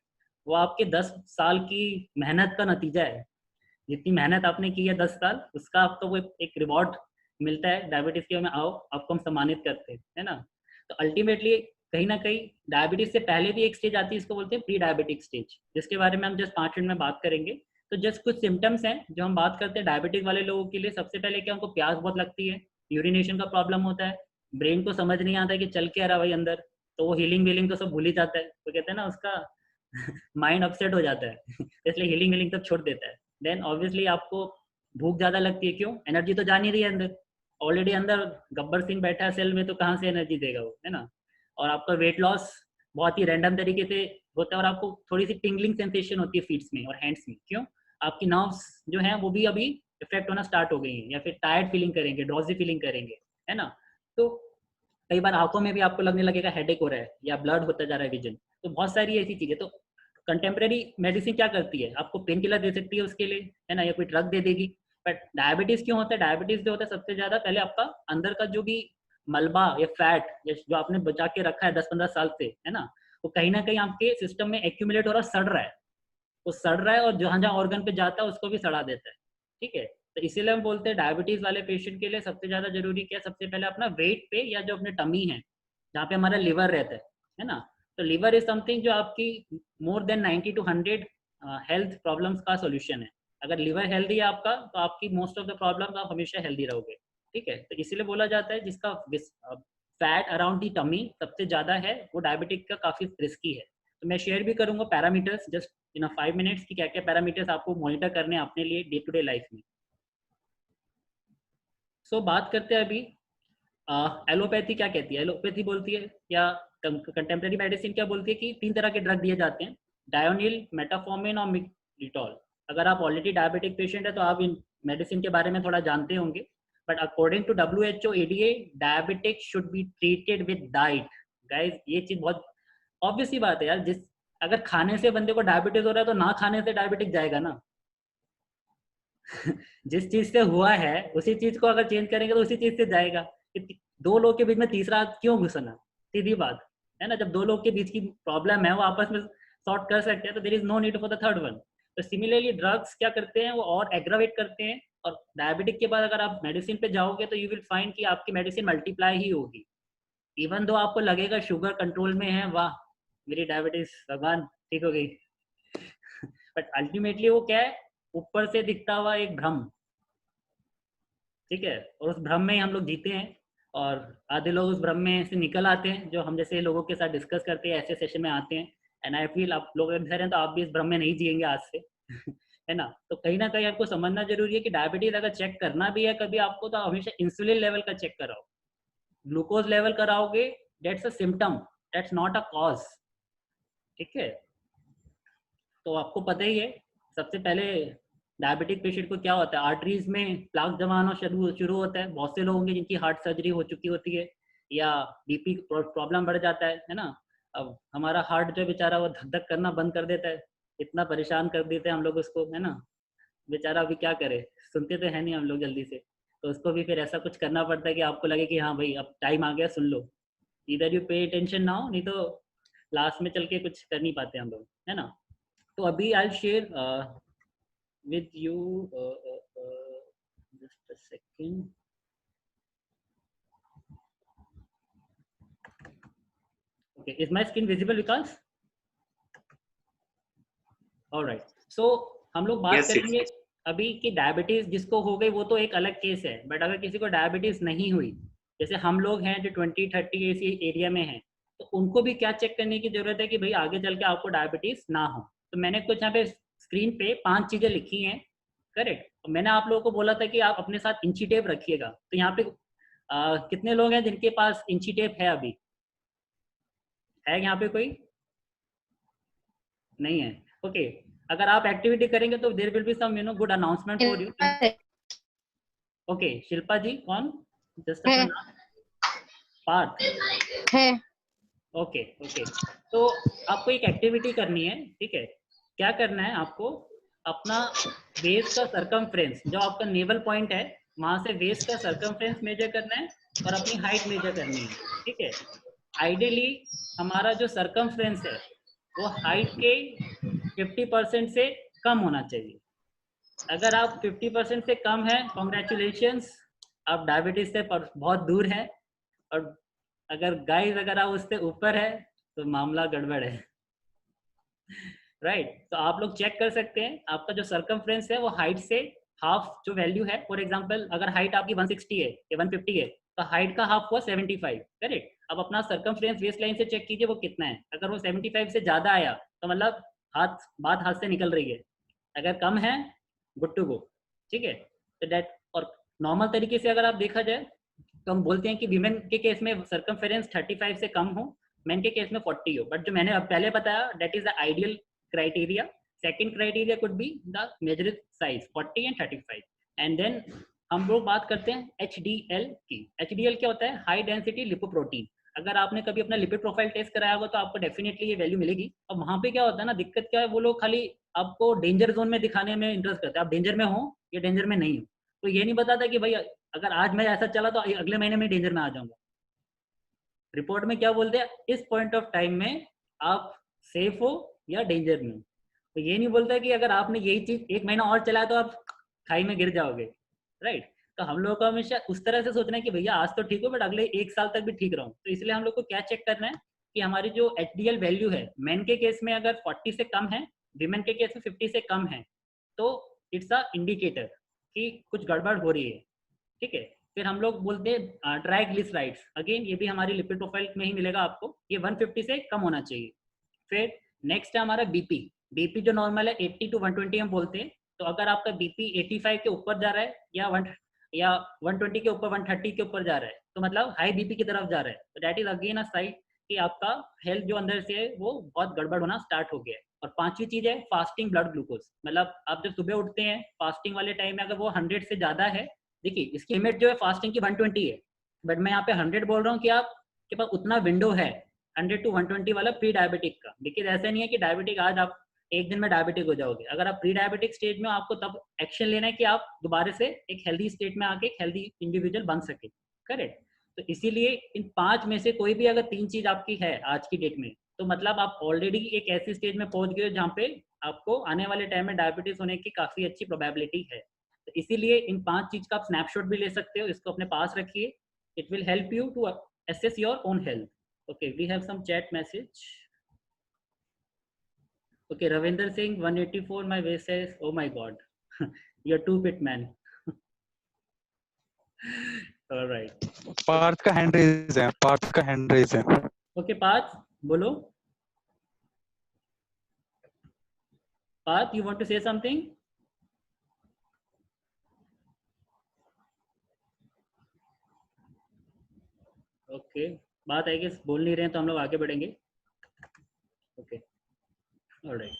वो आपके 10 साल की मेहनत का नतीजा है। जितनी मेहनत आपने की है 10 साल, उसका आपको वो एक रिवॉर्ड मिलता है। डायबिटीज के में आओ, आपको हम सम्मानित करते हैं, है ना। तो अल्टीमेटली कहीं ना कहीं डायबिटीज से पहले भी एक स्टेज आती है, इसको बोलते हैं प्री डायबिटिक स्टेज, जिसके बारे में हम जस्ट 5 मिनट में बात करेंगे। तो जस्ट कुछ सिम्टम्स हैं जो हम बात करते हैं डायबिटीज वाले लोगों के लिए। सबसे पहले क्या, उनको प्यास बहुत लगती है, यूरिनेशन का प्रॉब्लम होता है, ब्रेन को समझ नहीं आता है कि चल क्या रहा भाई अंदर, तो वो हीलिंग वीलिंग तो सब भूल ही जाता है। तो कहते हैं ना उसका माइंड अपसेट हो जाता है इसलिए हीलिंग वीलिंग सब छोड़ देता है। देन ऑब्वियसली आपको भूख ज्यादा लगती है। क्यों? एनर्जी तो जा नहीं रही है अंदर, ऑलरेडी अंदर गब्बर सिंह बैठा है सेल में, तो कहाँ से एनर्जी देगा वो, है ना। और आपका वेट लॉस बहुत ही रैंडम तरीके से होता है, और आपको थोड़ी सी टिंगलिंग सेंसेशन होती है फीट्स में और हैंड्स में। क्यों? आपकी नर्व्स जो है वो भी अभी इफेक्ट होना स्टार्ट हो गई है, या फिर टायर्ड फीलिंग करेंगे, ड्रॉजी फीलिंग करेंगे, है ना। तो कई बार आंखों में भी आपको लगने लगेगा हेडेक हो रहा है, या ब्लड होता जा रहा है विजन। तो बहुत सारी ऐसी चीजें। तो कंटेम्प्रेरी मेडिसिन क्या करती है, आपको पेन किलर दे सकती है उसके लिए, है ना, या कोई ड्रग दे देगी। बट डायबिटीज क्यों होता है? डायबिटीज जो होता है सबसे ज्यादा पहले आपका अंदर का जो भी मलबा या फैट जो आपने बचा के रखा है 10-15 साल से, है ना, वो कहीं ना कहीं आपके सिस्टम में एक्यूमुलेट हो रहा है, सड़ रहा है। वो सड़ रहा है और जहाँ जहाँ ऑर्गन पे जाता है उसको भी सड़ा देता है, ठीक है। तो इसीलिए हम बोलते हैं डायबिटीज वाले पेशेंट के लिए सबसे ज्यादा जरूरी क्या है, सबसे पहले अपना वेट पे या जो अपने टमी है जहाँ पे हमारा लिवर रहता है ना, तो लिवर इज समथिंग जो आपकी more than 90 to 100 health problems का सोल्यूशन है। अगर लिवर हेल्दी है आपका तो आपकी मोस्ट ऑफ द प्रॉब्लम आप हमेशा हेल्दी रहोगे, ठीक है। तो इसीलिए बोला जाता है जिसका फैट अराउंड दी टमी सबसे ज़्यादा है वो डायबिटिक का काफ़ी रिस्की है। तो मैं शेयर भी करूँगा पैरामीटर्स जस्ट इन 5 मिनट्स की क्या क्या पैरामीटर्स आपको मॉनिटर करने हैं अपने लिए डे टू डे लाइफ में। सो बात करते हैं अभी एलोपैथी क्या कहती है। एलोपैथी बोलती है या कंटेम्प्रेरी मेडिसिन क्या बोलती है कि 3 तरह के ड्रग दिए जाते हैं, डायोनिल, मेटाफॉर्मिन और मिक्लिटॉल। अगर आप ऑलरेडी डायबिटिक पेशेंट है तो आप इन मेडिसिन के बारे में थोड़ा जानते होंगे, but according to WHO ADA diabetic should be treated with diet. Guys ये चीज बहुत ऑब्वियस सी बात है यार, जिस अगर खाने से बंदे को डायबिटीज हो रहा है तो ना खाने से डायबिटिक जाएगा ना जिस चीज से हुआ है उसी चीज को अगर चेंज करेंगे तो उसी चीज से जाएगा। दो लोग के बीच में तीसरा क्यों घुसना, सीधी बात है ना। जब दो लोग के बीच की प्रॉब्लम है वो आपस में सॉर्ट कर सकते हैं तो there is no need for the third one. तो सिमिलरली ड्रग्स क्या करते हैं वो और एग्रावेट करते हैं, और डायबिटिक के बाद अगर आप मेडिसिन पे जाओगे तो यू विल फाइंड कि आपकी मेडिसिन मल्टीप्लाई ही होगी। इवन दो आपको लगेगा शुगर कंट्रोल में है, वाह मेरी डायबिटीज भगवान ठीक हो गई बट अल्टीमेटली वो क्या है, ऊपर से दिखता हुआ एक भ्रम, ठीक है। और उस भ्रम में ही हम लोग जीते हैं और आधे लोग उस भ्रम में से निकल आते हैं, जो हम जैसे लोगों के साथ डिस्कस करते हैं ऐसे सेशन में आते हैं। एंड आई फील आप लोग इधर हैं तो आप भी इस भ्रम में नहीं जिएंगे आज से है ना। तो कहीं ना कहीं आपको समझना जरूरी है कि डायबिटीज अगर चेक करना भी है कभी आपको तो हमेशा इंसुलिन लेवल का चेक कराओ। ग्लूकोज लेवल कराओगे that's a symptom, that's not a cause, ठीक है। तो आपको पता ही है सबसे पहले डायबिटिक पेशेंट को क्या होता है, आर्टरीज में प्लाक जमा होना शुरू होता है। बहुत से लोग होंगे जिनकी हार्ट सर्जरी हो चुकी होती है या बीपी प्रॉब्लम बढ़ जाता है ना। अब हमारा हार्ट जो बेचारा वो धक धक करना बंद कर देता है, इतना परेशान कर देते हैं हम लोग उसको, है ना। बेचारा अभी क्या करे, सुनते तो है नहीं हम लोग जल्दी से, तो उसको भी फिर ऐसा कुछ करना पड़ता है कि आपको लगे कि हाँ भाई अब टाइम आ गया सुन लो, इधर यू पे अटेंशन ना हो, नहीं तो लास्ट में चल के कुछ कर नहीं पाते हम लोग, है ना। तो अभी I share with you just a second. Okay, is my screen visible Vikas? All right, so हम लोग बात करेंगे अभी कि डायबिटीज जिसको हो गई वो तो एक अलग केस है, बट अगर किसी को डायबिटीज नहीं हुई, जैसे हम लोग हैं जो 20-30 इसी एरिया में हैं, तो उनको भी क्या चेक करने की जरूरत है कि भाई आगे चल के आपको डायबिटीज ना हो। तो मैंने कुछ यहाँ पे स्क्रीन पे 5 चीजें लिखी हैं, करेक्ट। तो मैंने आप लोगों को बोला था कि आप अपने साथ इंची टेप रखिएगा। तो यहाँ पे कितने लोग हैं जिनके पास इंची टेप है, अभी है यहाँ पे कोई नहीं है? ओके, अगर आप एक्टिविटी करेंगे तो there will be some good announcement for you. Okay, Shilpa ji कौन, जस्ट अपना नाम, पार्थ है। ओके, तो आपको एक एक्टिविटी करनी है, ठीक है। क्या करना है आपको, अपना वेस्ट का सरकमफ्रेंस जो आपका नेवल पॉइंट है वहां से वेस्ट का सरकमफ्रेंस मेजर करना है और अपनी हाइट मेजर करनी है, ठीक है। आइडियली हमारा जो सरकमफ्रेंस है वो हाइट के 50% से कम होना चाहिए। अगर आप 50% से कम है, कॉन्ग्रेचुलेशंस, आप डायबिटीज से बहुत दूर है। और अगर गाइस अगर आप उससे ऊपर है तो मामला गड़बड़ है राइट। तो आप लोग चेक कर सकते हैं आपका जो सरकमफ्रेंस है वो हाइट से हाफ जो वैल्यू है, फॉर एग्जांपल अगर हाइट आपकी 160 है या 150 है तो हाइट का हाफ हुआ 75, करेक्ट। अब अपना सरकमफ्रेंस वेस्ट लाइन से चेक कीजिए वो कितना है। अगर वो 75 से ज्यादा आया तो मतलब बात हाथ से निकल रही है, अगर कम है गुड टू गो, ठीक है। तो दैट, और नॉर्मल तरीके से अगर आप देखा जाए तो हम बोलते हैं कि वीमेन के केस में सरकमफेरेंस 35 से कम हो, मेन के केस में 40 हो। बट जो मैंने अब पहले बताया that is the ideal criteria. Second criteria could be the measured size 40 and 35। And then हम लोग बात करते हैं HDL की। HDL क्या होता है, हाई डेंसिटी लिपोप्रोटीन। अगर आपने कभी अपना लिपिड प्रोफाइल टेस्ट कराया होगा तो आपको डेफिनेटली ये वैल्यू मिलेगी। अब वहाँ पे क्या होता है ना, दिक्कत क्या है, वो लोग खाली आपको डेंजर जोन में दिखाने में इंटरेस्ट करते हैं, आप डेंजर में हो या डेंजर में नहीं हो। तो ये नहीं बताता कि भाई अगर आज मैं ऐसा चला तो अगले महीने में डेंजर में आ जाऊंगा। रिपोर्ट में क्या बोलते हैं, इस पॉइंट ऑफ टाइम में आप सेफ हो या डेंजर में हो। तो ये नहीं बोलता कि अगर आपने यही चीज 1 महीना और चलाया तो आप खाई में गिर जाओगे, राइट। तो हम लोग को हमेशा उस तरह से सोचना है कि भैया आज तो ठीक हो बट अगले 1 साल तक भी ठीक रहूं। तो इसलिए हम लोग को क्या चेक करना है कि हमारी जो HDL वैल्यू है, मेन के केस में अगर 40 से कम है, विमेन के केस में 50 से कम है, तो इट्स अ इंडिकेटर कि कुछ गड़बड़ हो रही है, ठीक है। फिर हम लोग बोलते हैं ट्राइग्लिसराइड्स, अगेन ये भी हमारी लिपिड प्रोफाइल में ही मिलेगा आपको, ये 150 से कम होना चाहिए। फिर नेक्स्ट है हमारा बीपी। बीपी जो नॉर्मल है 80 to 120 हम बोलते हैं। तो अगर आपका बीपी 85 के ऊपर जा रहा है या 120 के ऊपर 130 के ऊपर जा रहा है, तो मतलब हाई बीपी की तरफ जा रहा है, तो that is again a sign कि आपका हेल्थ जो अंदर से है वो बहुत गड़बड़ होना स्टार्ट हो गया है। और 5वीं चीज है फास्टिंग ब्लड ग्लूकोज। मतलब आप जब सुबह उठते हैं फास्टिंग वाले टाइम में अगर वो 100 से ज्यादा है, देखिए इसकी लिमिट जो है फास्टिंग की 120 है, बट मैं यहाँ पे 100 बोल रहा हूँ कि आपके पास उतना विंडो है 100 to 120 वाला प्री डायबिटिक का। देखिए ऐसा नहीं है कि डायबिटिक आज आप एक दिन में डायबिटिक हो जाओगे। अगर आप प्री डायबिटिक स्टेज में, आपको तब एक्शन लेना है कि आप दोबारा से एक हेल्दी स्टेट में आके एक हेल्दी इंडिविजुअल बन सके, करेक्ट। तो इसीलिए इन 5 में से कोई भी अगर 3 चीज आपकी है आज की डेट में, तो मतलब आप ऑलरेडी एक ऐसी स्टेज में पहुंच गए जहाँ पे आपको आने वाले टाइम में डायबिटीज होने की काफी अच्छी प्रोबेबिलिटी है। तो इसीलिए इन 5 चीज का आप स्नैपशॉट भी ले सकते हो, इसको अपने पास रखिए। It will help you to assess your own health. Okay, we have some chat message. Okay, Ravinder Singh 184 my waist says, oh my god, you're too fit man. All right. Parth का hand raise है, पार्थ का hand raise है। Okay, Parth, बोलो। Parth, you want to say something? Okay, बात है कि बोल नहीं रहे हैं तो हम लोग आगे बढ़ेंगे। Okay, all right.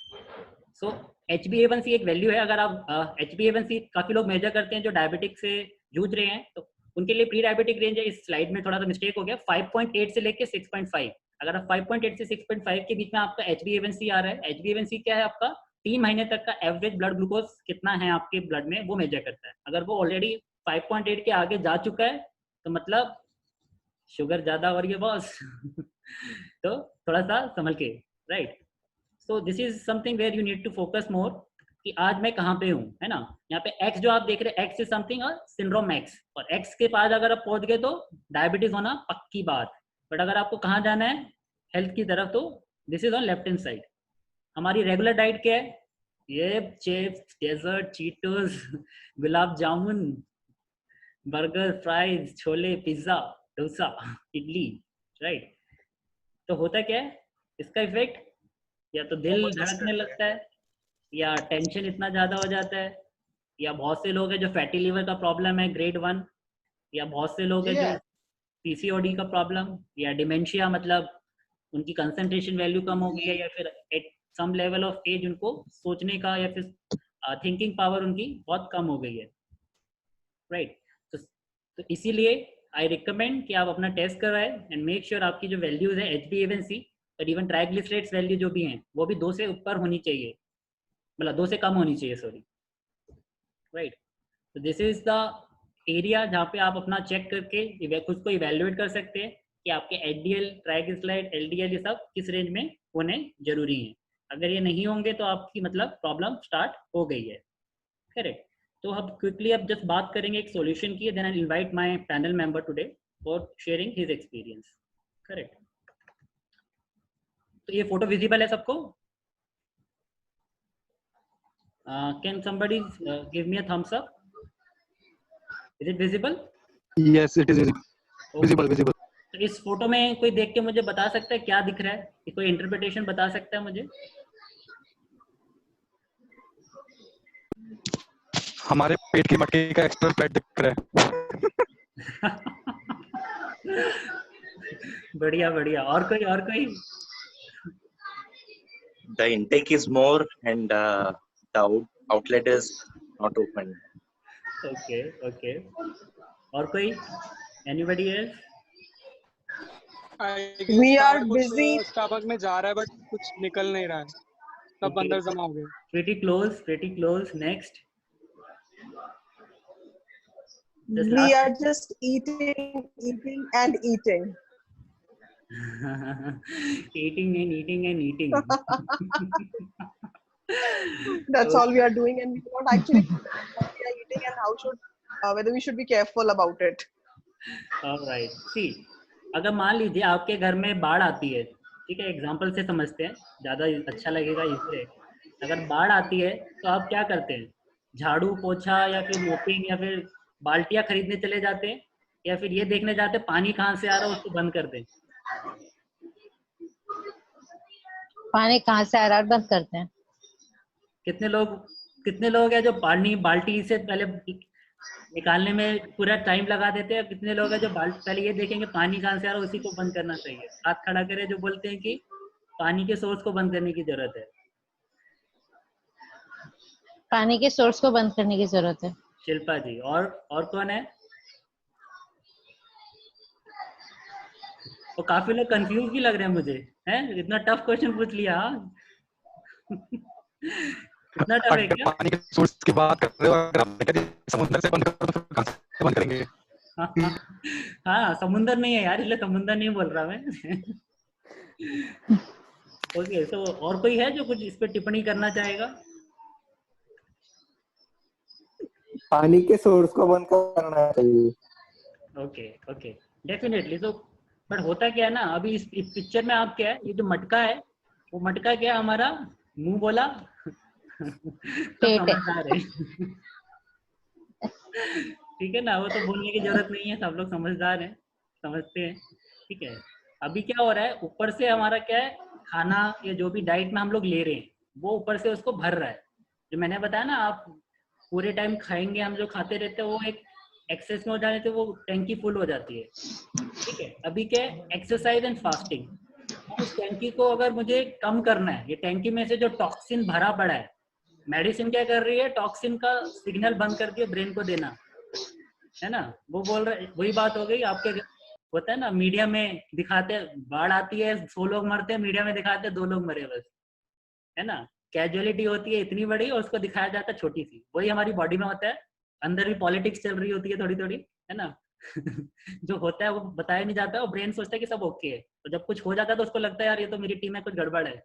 सो HbA1c एक वैल्यू है। अगर आप HbA1c काफी लोग मेजर करते हैं जो डायबिटिक से जूझ रहे हैं, तो उनके लिए प्री डायबिटिक रेंज है, इस स्लाइड में थोड़ा सा मिस्टेक हो गया, 5.8 से लेके 6.5। अगर आप 5.8 से 6.5 के बीच में आपका HbA1c आ रहा है, HbA1c क्या है आपका 3 महीने तक का एवरेज ब्लड ग्लूकोज कितना है आपके ब्लड में वो मेजर करता है। अगर वो ऑलरेडी 5.8 के आगे जा चुका है तो मतलब शुगर ज्यादा हो रही है बॉस। तो थोड़ा सा संभल के, right. So this is something where you need to focus more कि आज मैं कहाँ पे हूँ, है ना। यहाँ पे X जो आप देख रहे हैं X is something और सिंड्रोम X, और X के पास अगर आप पहुँच गए तो डायबिटीज होना पक्की बात। बट अगर आपको कहाँ जाना है हेल्थ की तरफ, तो this is on left hand side. हमारी रेगुलर डाइट क्या है, ये chips, dessert, Cheetos, gulab jamun, burger, fries, chole, pizza, dosa, idli, right. तो होता क्या है इसका इफेक्ट, या तो दिल धड़कने लगता है, या टेंशन इतना ज्यादा हो जाता है, या बहुत से लोग हैं जो फैटी लिवर का प्रॉब्लम है ग्रेड 1, या बहुत से लोग हैं जो PCOD का प्रॉब्लम, या डिमेंशिया, मतलब उनकी कंसंट्रेशन वैल्यू कम हो गई है, या फिर at some level of age उनको सोचने का या फिर थिंकिंग पावर उनकी बहुत कम हो गई है, राइट। तो इसीलिए आई रिकमेंड कि आप अपना टेस्ट करवाएं एंड मेक श्योर आपकी जो वैल्यूज है HbA1c और इवन ट्राइग्लिसराइड्स वैल्यू जो भी हैं वो भी 2 से ऊपर होनी चाहिए, मतलब 2 से कम होनी चाहिए, सॉरी, राइट। तो दिस इज द एरिया जहाँ पे आप अपना चेक करके खुद को इवेल्युएट कर सकते हैं कि आपके HDL, ट्राइग्लिसराइड, LDL ये सब किस रेंज में होने जरूरी हैं। अगर ये नहीं होंगे तो आपकी मतलब प्रॉब्लम स्टार्ट हो गई है, करेक्ट। तो अब क्विकली अब जस्ट बात करेंगे एक सॉल्यूशन की, then I invite my panel member today for sharing his experience, correct. तो ये फोटो विजिबल है सबको? Can somebody give me a thumbs up? Is it visible? Yes it is visible, visible. तो इस फोटो में कोई देख के मुझे बता सकता है क्या दिख रहा है, कि कोई इंटरप्रिटेशन बता सकता है मुझे? हमारे पेट की मटकी का एक्स्ट्रा फ्लैट दिख रहा है। बढ़िया बढ़िया। और कोई? The intake is more and the outlet is not open. Okay. और कोई? Anybody else? We are busy. Stomach में जा रहा है बट कुछ निकल नहीं रहा है, सब अंदर जमा हो गया। Pretty close. Next. We are just eating and eating. eating. That's all we are doing, and we do not actually what we are eating and how should whether we should be careful about it. Alright, see अगर मान लीजिए आपके घर में बाढ़ आती है, ठीक है, एग्जांपल से समझते हैं, ज़्यादा अच्छा लगेगा इससे। अगर बाढ़ आती है तो आप क्या करते हैं? झाड़ू पोछा या फिर मोपिंग या फिर बाल्टियाँ खरीदने चले जाते हैं, या फिर ये देखने जाते हैं पानी कहाँ से आ रहा है उसको बंद कर दें? पानी कहाँ से आ रहा है बंद करते हैं। कितने लोग हैं जो पानी बाल्टी से पहले निकालने में पूरा टाइम लगा देते हैं? कितने लोग हैं जो पहले ये देखेंगे पानी कहाँ से आ रहा है, उसी को बंद करना चाहिए? हाथ खड़ा करें जो बोलते हैं कि पानी के सोर्स को बंद करने की जरूरत है। पानी के सोर्स को बंद करने की जरूरत है। शिल्पा जी, और कौन है? तो काफी लोग कंफ्यूज भी लग रहे हैं मुझे, हैं? इतना टफ क्वेश्चन पूछ लिया। इतना टफ है क्या? पानी के सोर्स की बात कर रहे हो, अगर आपने कहा समुद्र से बंद करो तो फिर कहां से बंद करेंगे? हाँ, समुंदर नहीं है यार, इसलिए समुंदर नहीं बोल रहा मैं। ओके, तो और कोई है जो कुछ इस पे टिप्पणी करना चाहेगा? पानी के सोर्स को बंद करना चाहिए। Okay, definitely. तो बट होता क्या है ना, अभी इस पिक्चर में आप क्या है, ये जो मटका है, वो मटका क्या है हमारा? मुंह बोला समझदार है। ठीक है ना, वो तो बोलने की जरूरत नहीं है, सब लोग समझदार हैं, समझते हैं। ठीक है, अभी क्या हो रहा है, ऊपर से हमारा क्या है, खाना या जो भी डाइट में हम लोग ले रहे हैं वो ऊपर से उसको भर रहा है। जो मैंने बताया ना, आप पूरे टाइम खाएंगे, हम जो खाते रहते हैं वो एक एक्सेस में हो जाने से वो टैंकी फुल हो जाती है। ठीक है, अभी क्या है, एक्सरसाइज एंड फास्टिंग, उस टैंकी को अगर मुझे कम करना है, ये टैंकी में से जो टॉक्सिन भरा पड़ा है, मेडिसिन क्या कर रही है, टॉक्सिन का सिग्नल बंद कर दिया ब्रेन को देना, है ना। वो बोल रहे, वही बात हो गई आपके, होता है ना मीडिया में दिखाते हैं बाढ़ आती है 100 लोग मरते हैं, मीडिया में दिखाते हैं 2 लोग मरे बस, है ना। कैजुअलिटी होती है इतनी बड़ी और उसको दिखाया जाता है छोटी सी। वही हमारी बॉडी में होता है, अंदर भी पॉलिटिक्स चल रही होती है थोड़ी थोड़ी, है ना। जो होता है वो बताया नहीं जाता है और ब्रेन सोचता है कि सब ओके है, तो जब कुछ हो जाता है तो उसको लगता है यार ये तो मेरी टीम में कुछ गड़बड़ है।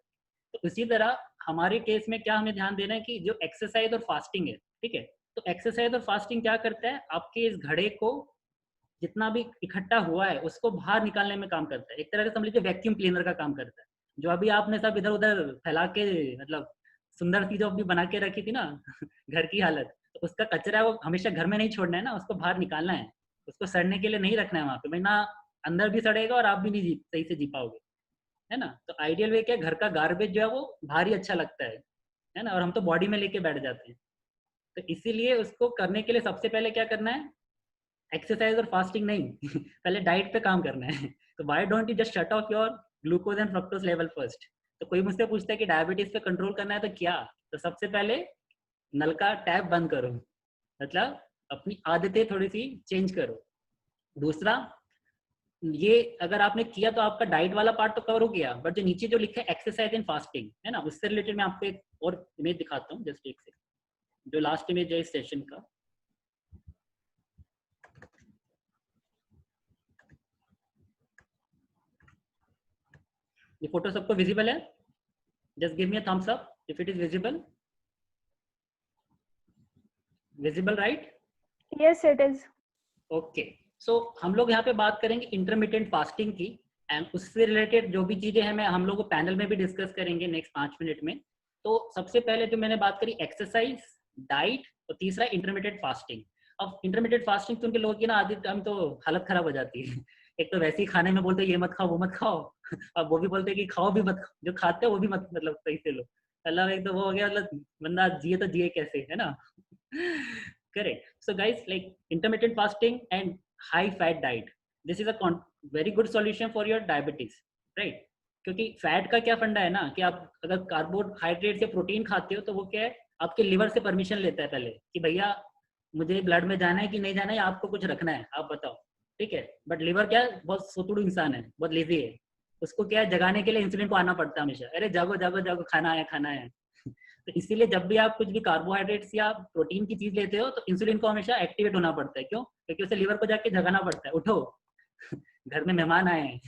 तो इसी तरह हमारे केस में क्या हमें ध्यान देना है कि जो एक्सरसाइज और फास्टिंग है, ठीक है, तो एक्सरसाइज और फास्टिंग क्या करता है, आपके इस घड़े को जितना भी इकट्ठा हुआ है उसको बाहर निकालने में काम करता है। एक तरह से समझ लीजिए वैक्यूम क्लीनर का काम करता है। जो अभी आपने सब इधर उधर फैला के, मतलब सुंदर सी जो अपनी बना के रखी थी ना घर की हालत, तो उसका कचरा वो हमेशा घर में नहीं छोड़ना है ना, उसको बाहर निकालना है, उसको सड़ने के लिए नहीं रखना है वहां पे, वरना अंदर भी सड़ेगा और आप भी नहीं सही से जी पाओगे, है ना। तो आइडियल वे क्या है, घर का गार्बेज जो है वो भारी अच्छा लगता है ना, और हम तो बॉडी में लेके बैठ जाते हैं। तो इसीलिए उसको करने के लिए सबसे पहले क्या करना है, एक्सरसाइज और फास्टिंग नहीं पहले डाइट पे काम करना है। तो why don't you just shut off your glucose and fructose level first. तो कोई मुझसे पूछता है कि डायबिटीज पे कंट्रोल करना है तो क्या, तो सबसे पहले नल का टैप बंद करो, मतलब अपनी आदतें थोड़ी सी चेंज करो। दूसरा, ये अगर आपने किया तो आपका डाइट वाला पार्ट तो कवर हो गया, बट जो नीचे जो लिखा है एक्सरसाइज एंड फास्टिंग, है ना, उससे रिलेटेड मैं आपको एक और इमेज दिखाता हूँ, जस्ट एक सेकंड। जो लास्ट इमेज है इस सेशन का, ये फोटो सबको विजिबल है? Just give me a thumbs up if it is visible. Visible, right? Yes, it is. Okay, so हम लोग यहाँ पे बात करेंगे इंटरमिटेंट फास्टिंग की, एंड उससे रिलेटेड जो भी चीजें हैं मैं हम लोग पैनल में भी डिस्कस करेंगे नेक्स्ट 5 मिनट में। तो सबसे पहले जो मैंने बात करी एक्सरसाइज, डाइट, और तीसरा इंटरमिटेंट फास्टिंग। अब इंटरमिटेंट फास्टिंग सुन के लोगों की ना आधी टाइम तो हालत खराब हो जाती है। एक तो वैसे ही खाने में बोलते हैं ये मत खाओ वो मत खाओ, और वो भी बोलते हैं कि खाओ भी मत, जो खाते हैं वो भी मत, मतलब सही से लो। मतलब एक तो वो हो गया, मतलब बंदा जिए तो जिए कैसे, है ना। Correct. So guys, like intermittent fasting and high fat diet, this is a very good solution for your diabetes, right? क्योंकि फैट का क्या फंडा है ना, कि आप अगर कार्बोहाइड्रेट या प्रोटीन खाते हो तो वो क्या है, आपके लिवर से परमिशन लेता है पहले कि भैया मुझे ब्लड में जाना है कि नहीं जाना है, आपको कुछ रखना है आप बताओ, ठीक है। बट लिवर क्या है, बहुत सोतुड़ू इंसान है, बहुत लेजी है, उसको क्या है जगाने के लिए इंसुलिन को आना पड़ता है हमेशा, अरे जागो जागो जागो, खाना है खाना है। तो इसीलिए जब भी आप कुछ भी कार्बोहाइड्रेट्स या प्रोटीन की चीज लेते हो तो इंसुलिन को हमेशा एक्टिवेट होना पड़ता है। क्यों? क्योंकि उसे लिवर को जाके जगाना पड़ता है, उठो घर में मेहमान आए हैं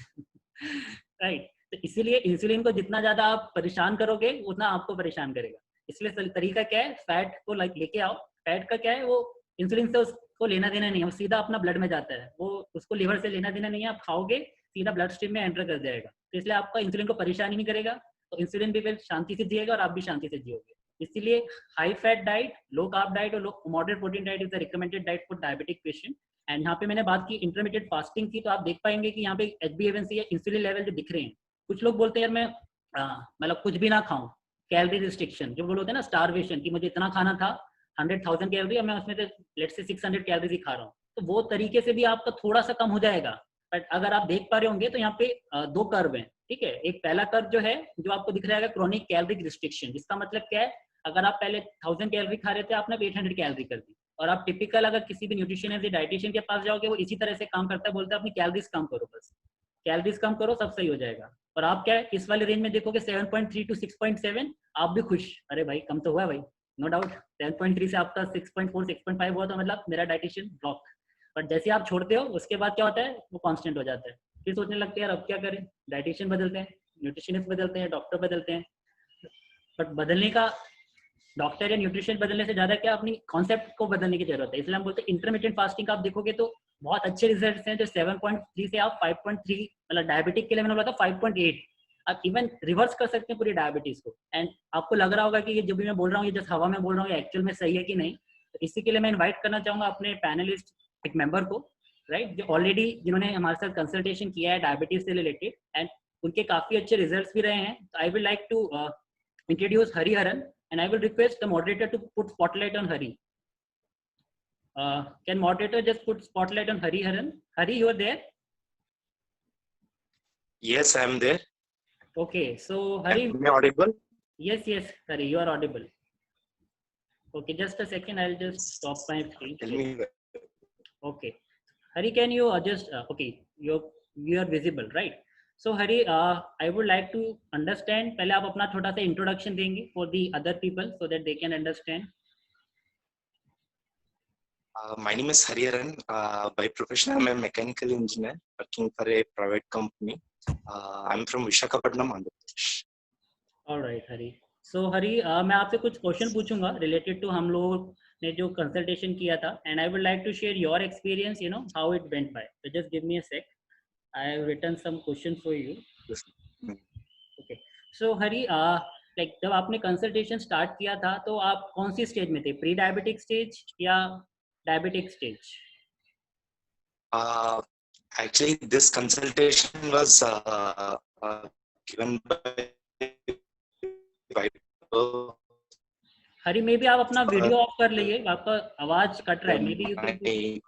राइट। तो इसीलिए इंसुलिन को जितना ज्यादा आप परेशान करोगे उतना आपको परेशान करेगा। इसलिए तरीका क्या है, फैट को लेके आओ। फैट का क्या है, वो इंसुलिन से उसको लेना देना नहीं है, वो सीधा अपना ब्लड में जाता है, वो उसको लीवर से लेना देना नहीं है, आप खाओगे सीधा ब्लड स्ट्रीम में एंटर कर जाएगा, तो इसलिए आपका इंसुलिन को परेशानी नहीं करेगा, तो इंसुलिन भी फिर शांति से जिएगा और आप भी शांति से जियोगे। इसीलिए high fat diet, low carb diet और low moderate protein diet is the recommended diet for diabetic patient. And यहाँ पे मैंने बात की इंटरमीडिएट फास्टिंग की, तो आप देख पाएंगे कि यहाँ पे HbA1c या इंसुलिन लेवल जो दिख रहे हैं। कुछ लोग बोलते हैं यार मैं मतलब कुछ भी ना खाऊं, कैलोरी रिस्ट्रिक्शन, जो बोलते हैं ना स्टारवेशन, कि मुझे इतना खाना था 100,000 कैलोरी और मैं उसमें से लेट्स से 600 कैलोरी खा रहा हूँ, तो वो तरीके से भी आपका थोड़ा सा कम हो जाएगा। बट अगर आप देख पा रहे होंगे तो यहाँ पे दो कर्व हैं, ठीक है। एक पहला कर्व जो है जो आपको दिख रहा है क्रॉनिक कैलोरी रिस्ट्रिक्शन, जिसका मतलब क्या है, अगर आप पहले 1000 कैलोरी खा रहे थे, आपने 800 कैलोरी कर दी, और आप टिपिकल अगर किसी भी न्यूट्रिशनिस्ट या डाइटिशियन के पास जाओगे, वो इसी तरह से काम करता है, बोलता है अपनी कैलोरीज कम करो, बस कैलोरीज कम करो सब सही हो जाएगा। और आप क्या है इस वाले रेंज में देखोगे 7.3 to 6.7, आप भी खुश, अरे भाई कम तो हुआ भाई, नो डाउट। 7.3 से आपका 6.4 6.5 हुआ तो मतलब मेरा डाइटिशियन ब्लॉक। बट जैसे आप छोड़ते हो उसके बाद क्या होता है, वो कांस्टेंट हो जाता है, फिर सोचने लगते हैं यार अब क्या करें, डाइटिशियन बदलते हैं, न्यूट्रिशनिस्ट बदलते हैं, डॉक्टर बदलते हैं। बट बदलने का, डॉक्टर या न्यूट्रिशन बदलने से ज्यादा क्या अपनी कॉन्सेप्ट को बदलने की जरूरत है। इसलिए हम बोलते हैं इंटरमीडिएट फास्टिंग का आप देखोगे तो बहुत अच्छे रिजल्ट्स हैं, जो 7.3 से आप 5.3, मतलब डायबिटिक के लिए मैंने बोला था 5.8, आप इवन रिवर्स कर सकते हैं पूरी डायबिटीज को। एंड आपको लग रहा होगा कि ये जो भी मैं बोल रहा हूँ, ये जस्ट हवा में बोल रहा हूँ, ये एक्चुअल में सही है कि नहीं। तो इसी के लिए मैं इन्वाइट करना चाहूंगा अपने पैनलिस्ट एक मेंबर को, राइट, जो ऑलरेडी जिन्होंने हमारे साथ कंसल्टेशन किया है डायबिटीज से रिलेटेड, एंड उनके काफी अच्छे रिजल्ट्स भी रहे हैं। तो I will like to introduce Hariharan, and I will request the moderator to put spotlight on Hari. Can moderator just put spotlight on Hariharan? Hari, you are there? Yes, I am there. Okay, so Hari. Am I audible? Yes, yes, Hari, you are audible. Okay, just a second, I'll just stop my screen. Tell me. Okay, Hari, can you just okay, you are visible, right? So Hari, I would like to understand, पहले आप अपना छोटा सा introduction देंगे for the other people so that they can understand. My name is Hariharan. By profession, I'm a mechanical engineer working for a private company. I'm from Visakhapatnam, Andhra Pradesh. All right, Hari. So Hari, मैं आपसे कुछ question पूछूंगा related to हम लोग ने जो consultation किया था, and I would like to share your experience, you know, how it went by. So just give me a sec. I have written some questions for you. Okay. So Hari, like जब आपने consultation start किया था तो आप कौन सी stage में थे, pre diabetic stage या diabetic stage? Actually, this consultation was given by Hari, may be आप अपना वीडियो ऑफ कर लीजिए, आपका आवाज कट रहा है। मे बी यू कैन,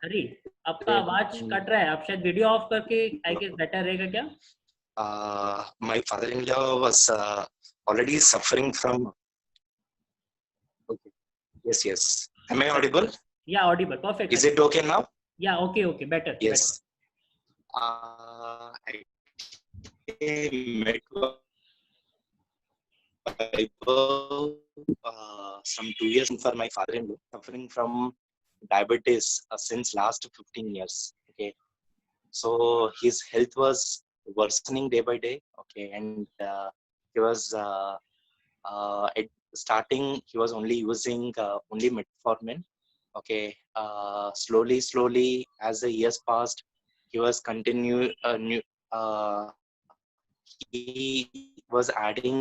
हरी आपका आवाज कट रहा है, आप शायद वीडियो ऑफ करके आई गेस बेटर रहेगा क्या? My father-in-law was already suffering from. Okay. Yes, yes. Am I audible? Yeah, audible. Perfect. Is it okay now? Yeah, okay, better. Yes. Better. I met some 2 years for my father-in-law suffering from diabetes since last 15 years. Okay, so his health was worsening day by day. Okay, and he was at starting he was only using only metformin. Okay, slowly as the years passed, he was he was adding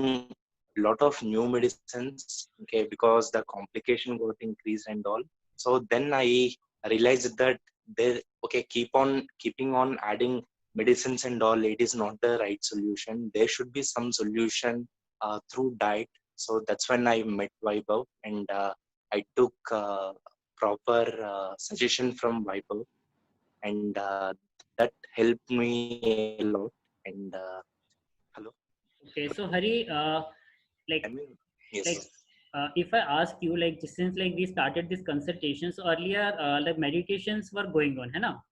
lot of new medicines. Okay, because the complication got increased and all. So then I realized that keeping on adding medicines and all, it is not the right solution. There should be some solution through diet. So that's when I met Vaibhav, and I took proper suggestion from Vaibhav, and that helped me a lot. And hello. Okay, so Hari, like, yes. If I ask you, like, since like we started this consultation, so earlier like medications were going on, है ना?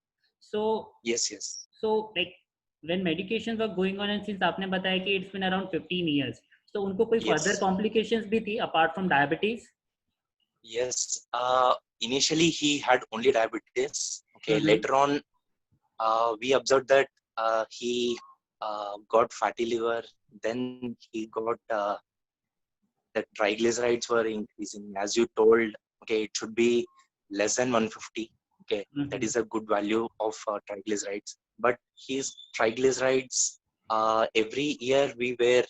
So yes. So like when medications were going on, and since आपने बताया कि it's been around 15 years, so उनको कोई further complications भी थी apart from diabetes? Yes. Initially he had only diabetes. Okay. Later on, we observed that he got fatty liver. Then he got the triglycerides were increasing. As you told, okay, it should be less than 150. Okay, that is a good value of triglycerides. But his triglycerides, every year we were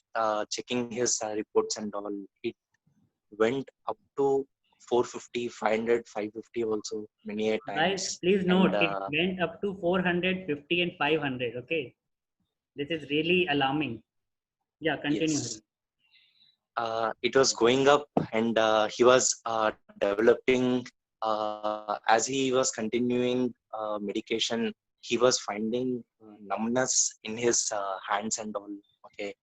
checking his reports and all. It went up to 450, 500, 550 also many a Guys, times. please And note, it went up to 450 and 500. Okay, this is really alarming. Yeah, continue. yes, it was going up, and he was developing as he was continuing medication. He was finding numbness in his hands and all. Okay,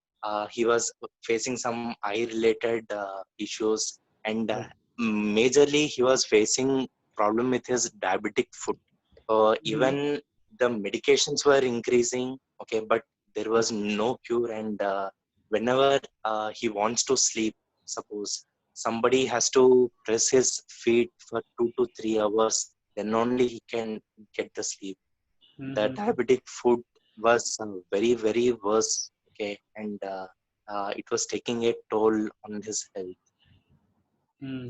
he was facing some eye related issues, and majorly he was facing problem with his diabetic foot. Even the medications were increasing, okay, but there was no cure. And whenever he wants to sleep, suppose somebody has to press his feet for 2 to 3 hours, then only he can get the sleep. The diabetic foot was very, very worse, okay, and it was taking a toll on his health.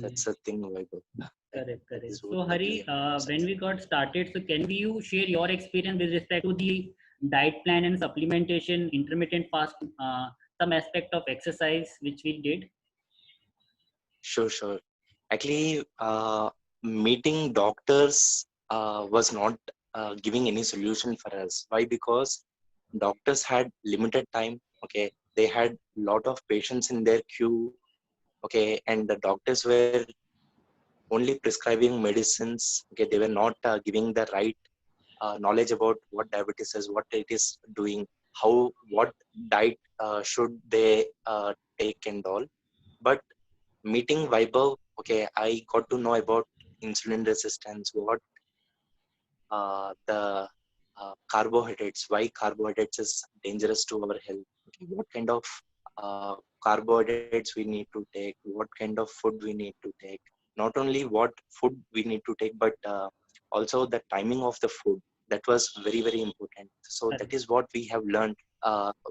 That's the thing, Vaibhav. Correct, correct. Is So what Hari, really when we got started, so can you share your experience with respect to the diet plan and supplementation, intermittent fast, some aspect of exercise which we did? Sure. Actually, meeting doctors was not giving any solution for us. Why? Because doctors had limited time. Okay, they had lot of patients in their queue. Okay, and the doctors were only prescribing medicines. Okay, they were not giving the right knowledge about what diabetes is, what it is doing, what diet should they take and all. But meeting Vaibhav, okay, I got to know about insulin resistance, what the carbohydrates, why carbohydrates is dangerous to our health, okay, what kind of carbohydrates we need to take, what kind of food we need to take. Not only what food we need to take, but also the timing of the food. That was very, very important. So that is what we have learned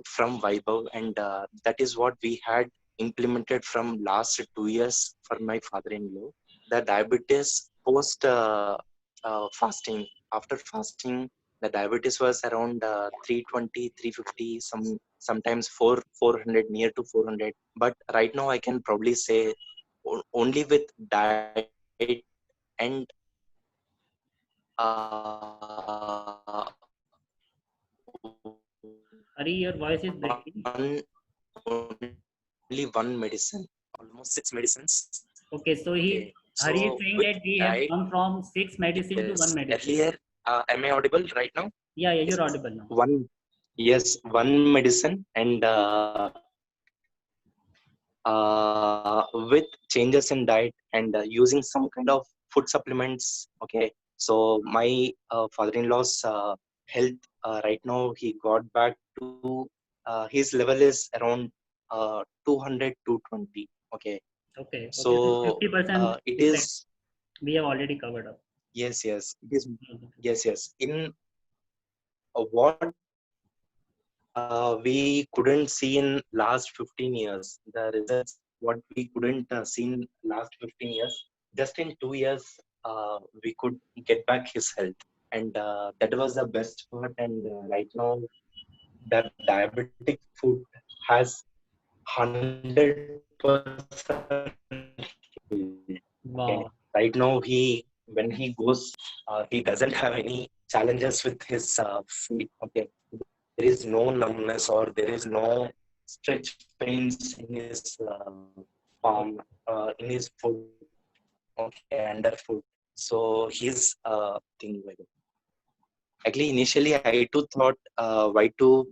from Vaibhav, and that is what we had implemented from last 2 years for my father-in-law. The diabetes post fasting, after fasting, the diabetes was around 320, 350, sometimes 400, near to 400. But right now I can probably say only with diet and Hari, your voice is breaking. only one medicine, almost 6 medicines. Okay, so Hari is saying with that we have diet, come from 6 medicine to 1 medicine. earlier, am I audible right now? Yeah, you're audible now. One medicine, and with changes in diet and using some kind of food supplements. Okay, so my father-in-law's health right now, he got back to his level is around 200, 220. Okay, Okay, so 50% it is, we have already covered up. yes, it is, yes. In what we couldn't see in last 15 years, the results what we couldn't see in last 15 years, just in 2 years we could get back his health, and that was the best part. And right now the diabetic food has 100% healed. Wow. Right now when he goes, he doesn't have any challenges with his feet. Okay, there is no numbness or there is no stretch pains in his palm, in his foot, okay, underfoot. So he's thing like that. Actually, initially I too thought why to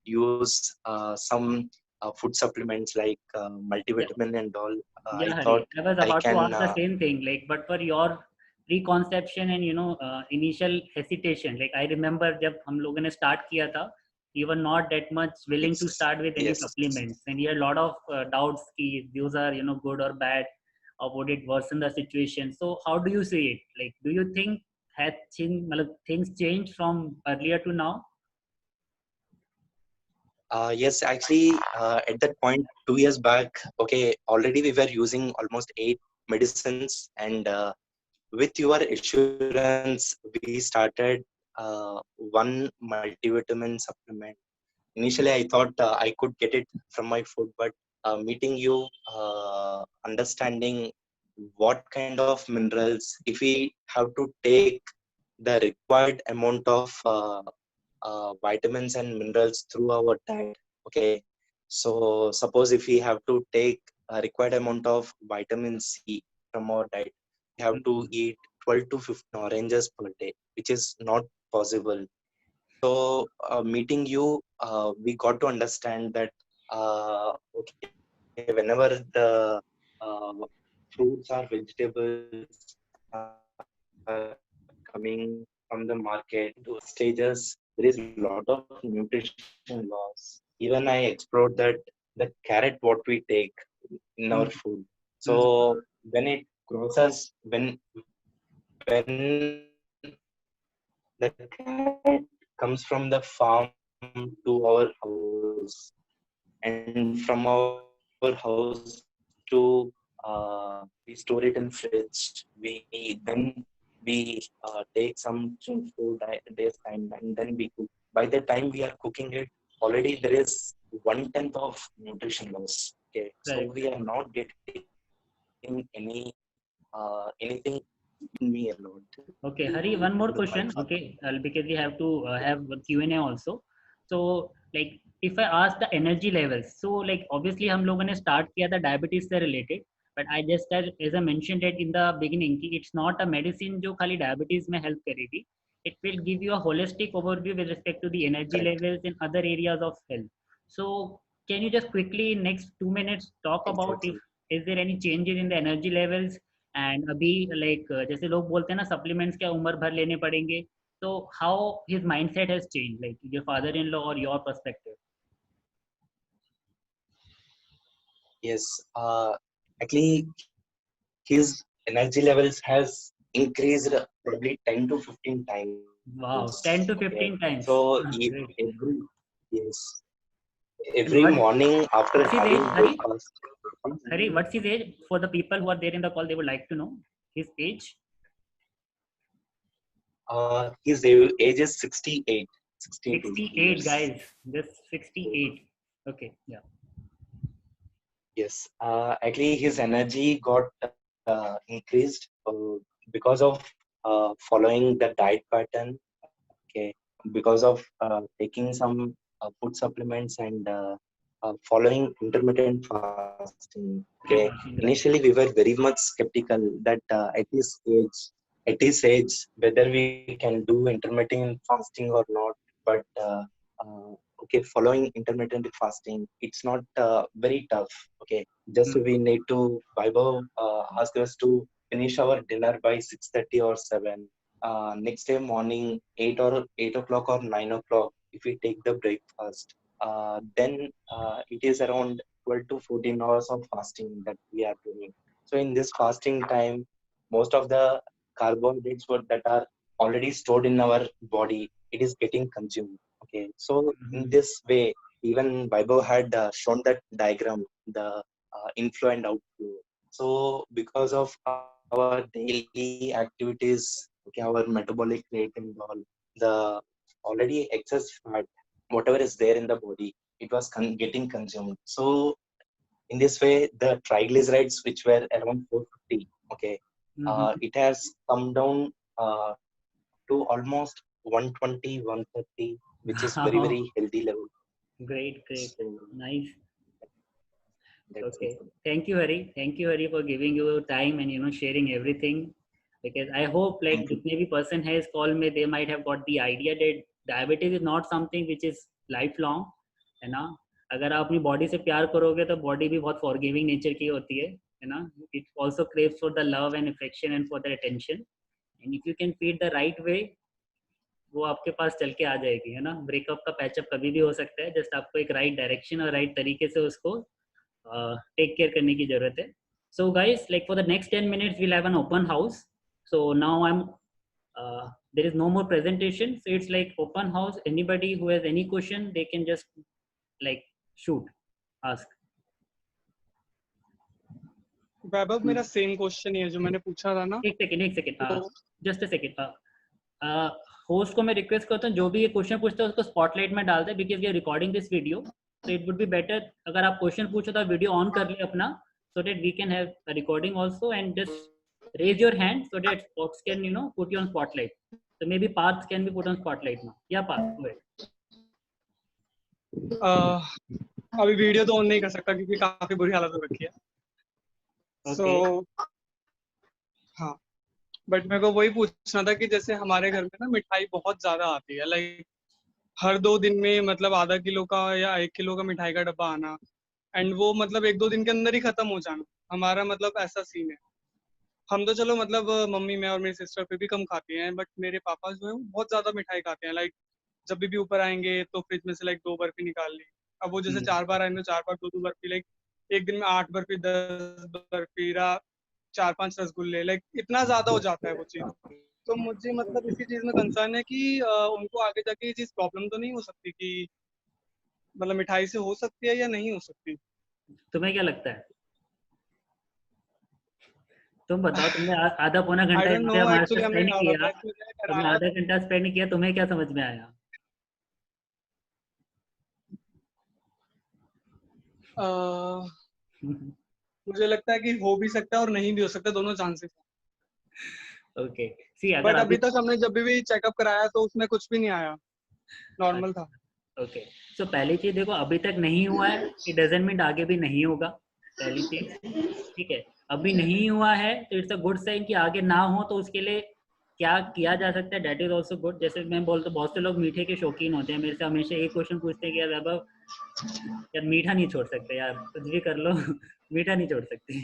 use some food supplements like multivitamin and all. I Hari, thought I was I about to can. ask the same thing. Like, but for your preconception and initial hesitation, like I remember जब हम लोगों ने start किया था, you were not that much willing to start with any supplements, and you had a lot of doubts कि those are good or bad, or would it worsen the situation. So how do you see it? Like, do you think things changed from earlier to now? Yes, actually, at that point, 2 years back, okay, already we were using almost 8 medicines, and with your assurance, we started one multivitamin supplement. Initially, I thought I could get it from my food, but meeting you, understanding what kind of minerals, if we have to take the required amount of vitamins and minerals through our diet. Okay, so suppose if we have to take a required amount of vitamin C from our diet, we have to eat 12 to 15 oranges per day, which is not possible. So meeting you, we got to understand that okay, whenever the uh, fruits or vegetables are coming from the market to stages, there is a lot of nutrition loss. Even I explored that the carrot what we take in our food. So when it crosses, when the carrot comes from the farm to our house, and from our house to we store it in fridge. We take some food days time, and then we cook. By the time we are cooking it, already there is 1/10 of nutrition loss. Okay, so Right. we are not getting anything in me alone. Okay, Hari, one more question. Okay, because we have to have a Q&A also. So, like, if I ask the energy levels, so like obviously हम लोगों ने start किया था diabetes से related, but I just as I mentioned it in the beginning, कि it's not a medicine जो खाली diabetes में help करेगी. It will give you a holistic overview with respect to the energy Correct. levels in other areas of health. So, can you just quickly next 2 minutes talk about if Exactly. is there any changes in the energy levels? And अभी like जैसे लोग बोलते हैं ना supplements क्या उम्र भर लेने पड़ेंगे, तो how his mindset has change like your father in law और your perspective. Yes. Actually, his energy levels has increased probably 10 to 15 times. Wow, 10 to Okay. 15 times. So Great. yes, every What, morning after what's his age, having Hari? breakfast. Hari, what's his age? For the people who are there in the call, they would like to know his age. His age is 68. 68 68 years. guys, just 68. Okay, yeah. Yes. Actually, his energy got increased because of following the diet pattern. Okay, because of taking some food supplements and following intermittent fasting. Okay, initially we were very much skeptical that at this age, whether we can do intermittent fasting or not. But okay, following intermittent fasting, it's not very tough. Okay, just we need to Vaibhav ask us to finish our dinner by 6:30 or 7. Next day morning 8 o'clock or 9 o'clock, if we take the breakfast, then it is around 12 to 14 hours of fasting that we are doing. So in this fasting time, most of the carbohydrates that are already stored in our body, it is getting consumed. Okay, so in this way, even Vaibhav had shown that diagram, the inflow and outflow. So because of our daily activities, okay, our metabolic rate and all, the already excess fat, whatever is there in the body, it was getting consumed. So in this way, the triglycerides, which were around 450, okay, it has come down to almost 120, 130, which is very, Wow. very healthy level. Great, So nice. that's Okay, it. thank you, Hari. Thank you, Hari, for giving your time and sharing everything. Because I hope like Thank you. जितने भी person है इस call में, they might have got the idea that diabetes is not something which is lifelong, है ना. अगर आप अपनी body से प्यार करोगे तो body भी बहुत forgiving nature की होती है ना. It also craves for the love and affection and for the attention. And if you can feed the right way, वो आपके पास चल के आ जाएगी, है ना. ब्रेकअप का पैचअप कभी भी हो सकता है, जस्ट आपको एक राइट डायरेक्शन और राइट तरीके से उसको टेक केयर करने की जरूरत है. So guys, like for the next 10 minutes we'll have an open house. So now there is no more presentation, so it's like open house. Anybody who has any question, they can just Like, shoot, ask. वैभव, मेरा same question ही है जो मैंने पूछा था ना। एक second तो just a second. Host को मैं रिक्वेस्ट करता हूँ जो भी ये क्वेश्चन पूछता है उसको स्पॉटलाइट में डाल दे, because we are recording this video, तो इट वुड बी बेटर अगर आप क्वेश्चन पूछो तो वीडियो ऑन कर ले अपना, so that we can have a recording also, and just raise your hand so that Spots can, you know, put you on spotlight. So maybe Parth can be put on spotlight now. Yeah, Parth, go ahead. अभी video तो on नहीं कर सकता क्योंकि काफी बुरी हालत हो रखी है। Okay. हाँ, बट मेरे को वही पूछना था कि जैसे हमारे घर में ना मिठाई बहुत ज्यादा आती है, लाइक हर 2 दिन में मतलब आधा किलो का या 1 किलो का मिठाई का डब्बा आना, एंड वो मतलब 1-2 दिन के अंदर ही खत्म हो जाना। हमारा मतलब ऐसा सीन है। हम तो चलो मतलब मम्मी, मैं और मेरी सिस्टर फिर भी कम खाती हैं, बट मेरे पापा जो है वो बहुत ज्यादा मिठाई खाते हैं। लाइक जब भी ऊपर आएंगे तो फ्रिज में से लाइक 2 बर्फी निकाल ली। अब वो जैसे 4 बार आएंगे, 4 बार 2-2 बर्फी, लाइक एक दिन में 8 बर्फी, 10 बर्फी, 4-5 रसगुल्ले, लाइक इतना ज्यादा हो जाता है वो चीज। तो मुझे मतलब इसी चीज में कंसर्न है कि उनको आगे जाके ये चीज प्रॉब्लम तो नहीं हो सकती कि मतलब मिठाई से हो सकती है या नहीं हो सकती। तुम्हें क्या लगता है? तुम बताओ, तुमने आधा पौना आई घंटा डोंट नो, हमारे साथ एक्चुअली हमने स्पेंड डाला किया, था, इसमें क्या तुमने कराया। आधा घंटा स्पेंड किया, तुम्हें क्या समझ में आया? मुझे लगता है कि हो भी सकता है और नहीं भी हो सकता, दोनों चांसेस हैं। ओके, सी बट अगर अभी तक हमने जब भी चेकअप कराया तो उसमें कुछ भी नहीं आया, नॉर्मल था। ओके, सो पहली चीज देखो, अभी तक नहीं हुआ है इट डजंट मीन आगे भी नहीं होगा, पहली चीज, ठीक है। अभी नहीं हुआ है तो इट्स अ गुड साइन कि आगे ना हो, तो उसके लिए क्या किया जा सकता है, दैट इज ऑल्सो गुड। जैसे मैं बोलता हूँ, बहुत से लोग मीठे के शौकीन होते हैं, मेरे से हमेशा एक क्वेश्चन पूछते हैं कि यार वैभव, यार मीठा नहीं छोड़ सकते यार, कुछ भी कर लो मीठा नहीं छोड़ सकते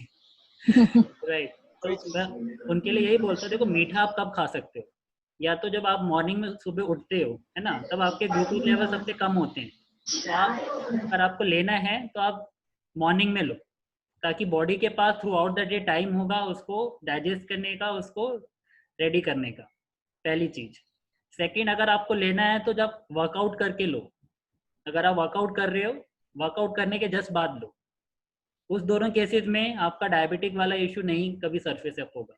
राइट। तो मैं उनके लिए यही बोलता हूँ, देखो मीठा आप कब खा सकते हो, या तो जब आप मॉर्निंग में सुबह उठते हो, है ना, तब आपके ग्लूकोज लेवल सबसे कम होते हैं। तो आप अगर आपको लेना है तो आप मॉर्निंग में लो, ताकि बॉडी के pass through out the day time होगा उसको डाइजेस्ट करने का, उसको रेडी करने का, पहली चीज। सेकंड, अगर आपको लेना है तो जब वर्कआउट करके लो, अगर आप वर्कआउट कर रहे हो, वर्कआउट करने के जस्ट बाद लो, उस दोनों केसेस में आपका डायबिटिक वाला इशू नहीं कभी सरफेस अप होगा।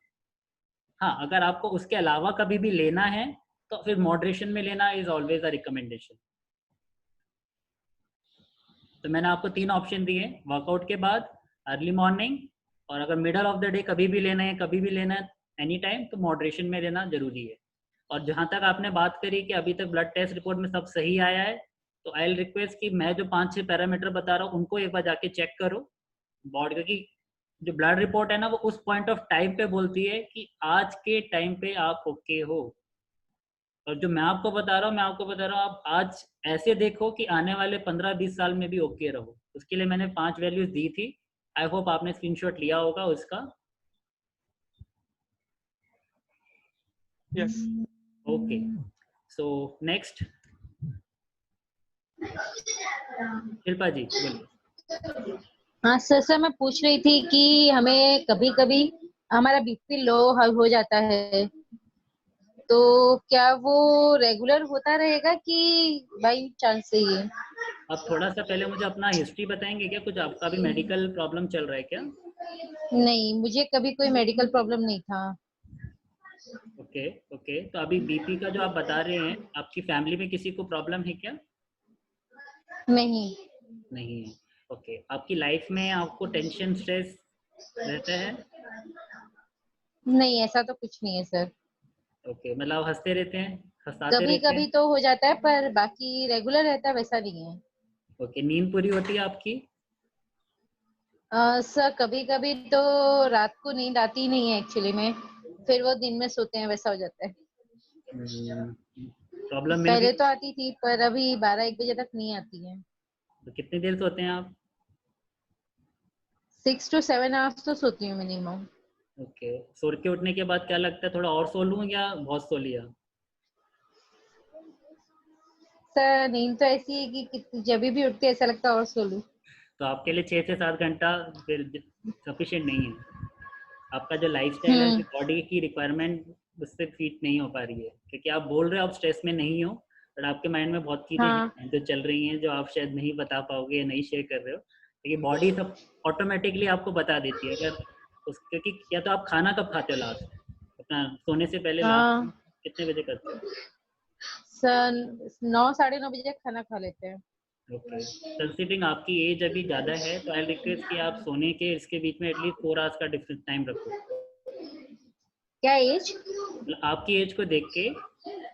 हाँ, अगर आपको उसके अलावा कभी भी लेना है तो फिर मॉडरेशन में लेना इज ऑलवेज अ रिकमेंडेशन। तो मैंने आपको 3 ऑप्शन दिए, वर्कआउट के बाद, अर्ली मॉर्निंग, और अगर मिडल ऑफ द डे कभी भी लेना है, कभी भी लेना है, एनी टाइम, तो मॉडरेशन में लेना जरूरी है। और जहाँ तक आपने बात करी कि अभी तक ब्लड टेस्ट रिपोर्ट में सब सही आया है, तो आई विल रिक्वेस्ट कि मैं जो 5-6 पैरामीटर बता रहा हूँ उनको एक बार जाके चेक करो बॉडी, क्योंकि जो ब्लड रिपोर्ट है ना वो उस पॉइंट ऑफ टाइम पे बोलती है कि आज के टाइम पे आप ओके हो। और जो मैं आपको बता रहा हूँ, आप आज ऐसे देखो कि आने वाले 15-20 साल में भी ओके रहो। उसके लिए मैंने 5 वैल्यूज दी थी, आई होप आपने स्क्रीनशॉट लिया होगा उसका। Yes, okay, so next Shilpa ji बोलिए। हाँ सर मैं पूछ रही थी कि हमें कभी कभी हमारा बीपी लो हो जाता है, तो क्या वो रेगुलर होता रहेगा कि बाई चांस से ही है? आप थोड़ा सा पहले मुझे अपना हिस्ट्री बताएंगे क्या, कुछ आपका भी मेडिकल प्रॉब्लम चल रहा है क्या? नहीं, मुझे कभी कोई मेडिकल प्रॉब्लम नहीं था। ओके ओके, तो अभी बीपी का जो आप बता रहे हैं, आपकी फैमिली में किसी को प्रॉब्लम है क्या? नहीं। नहीं है, ओके। आपकी लाइफ में आपको टेंशन स्ट्रेस रहता है? नहीं, ऐसा तो कुछ नहीं है सर। ओके, मतलब हंसते रहते हैं, हंसाते कभी रहते कभी हैं? तो हो जाता है, पर बाकी रेगुलर रहता है वैसा नहीं है। ओके, नींद पूरी होती है आपकी? सर कभी कभी तो रात को नींद आती ही नहीं है एक्चुअली में, फिर वो दिन में सोते हैं वैसा हो जाता है। प्रॉब्लम मिल पहले गई? तो आती थी, पर अभी 12-1 बजे तक नहीं आती है। तो कितनी देर सोते हैं आप? 6 to 7 आवर्स तो सोती हूँ मिनिमम। ओके, सो के उठने के बाद क्या लगता है, थोड़ा और सो लूं या बहुत सो लिया? सर नींद तो ऐसी है कि जब भी उठती है ऐसा लगता है और सो लूं। तो आपके लिए 6 से 7 घंटा फिर सफिशिएंट नहीं है। आपका जो लाइफस्टाइल है, जो बॉडी की रिक्वायरमेंट उससे फिट नहीं हो पा रही है, क्योंकि आप बोल रहे हो आप स्ट्रेस में नहीं हो, बट आपके माइंड में बहुत चीजें हाँ हैं जो चल रही हैं जो आप शायद नहीं बता पाओगे या नहीं शेयर कर रहे हो, लेकिन बॉडी सब ऑटोमेटिकली आपको बता देती है। अगर क्योंकि या तो आप खाना कब खाते हो लास्ट, अपना सोने से पहले लास्ट कितने बजे करते हो? सर 9 साढ़े 9 बजे खाना खा लेते हैं। ओके, कंसीडरिंग आपकी एज अभी ज़्यादा है तो आई रिक्वेस्ट कि आप सोने के इसके बीच में एटलीस्ट 4 आवर्स का डिफरेंस टाइम रखो। क्या एज? आपकी एज को देख के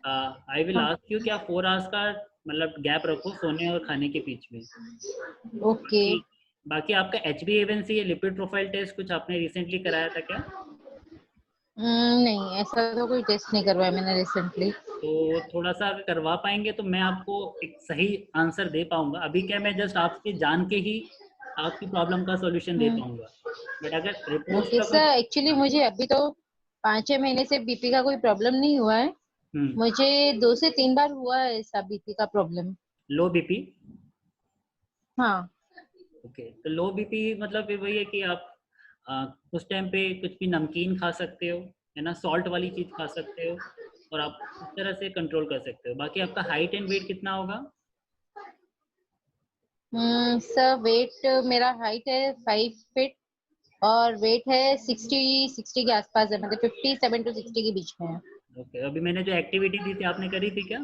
आई विल आस्क यू कि आप 4 आवर्स का मतलब गैप रखो सोने और खाने के बीच में। ओके। बाकी आपका HbA1c या लिपिड प्रोफाइल टेस्ट कुछ आपने रिसेंटली कराया था क्या? नहीं, ऐसा तो कोई टेस्ट नहीं करवाया मैंने रिसेंटली। तो थोड़ा सा अगर करवा पाएंगे तो मैं आपको एक सही आंसर दे पाऊंगा। अभी क्या मैं जस्ट आपसे जान के ही आपकी प्रॉब्लम का सॉल्यूशन दे पाऊंगा, बट अगर रिपोर्ट्स ओके सर, एक्चुअली मुझे अभी तो 5-6 महीने से बीपी का कोई प्रॉब्लम नहीं हुआ है। मुझे 2 से 3 बार हुआ है ऐसा बीपी का प्रॉब्लम। लो बीपी? हाँ। ओके, तो लो बीपी मतलब वही है कि आप उस टाइम पे कुछ भी नमकीन खा सकते हो, है ना, सॉल्ट वाली चीज खा सकते हो और आप उस तरह से कंट्रोल कर सकते हो। बाकी आपका हाइट एंड वेट कितना होगा? सर वेट मेरा हाइट है 5 फीट और वेट है 60 के आसपास है, मतलब 57 to 60 के बीच में है। ओके, अभी मैंने जो एक्टिविटी दी थी आपने करी थी क्या,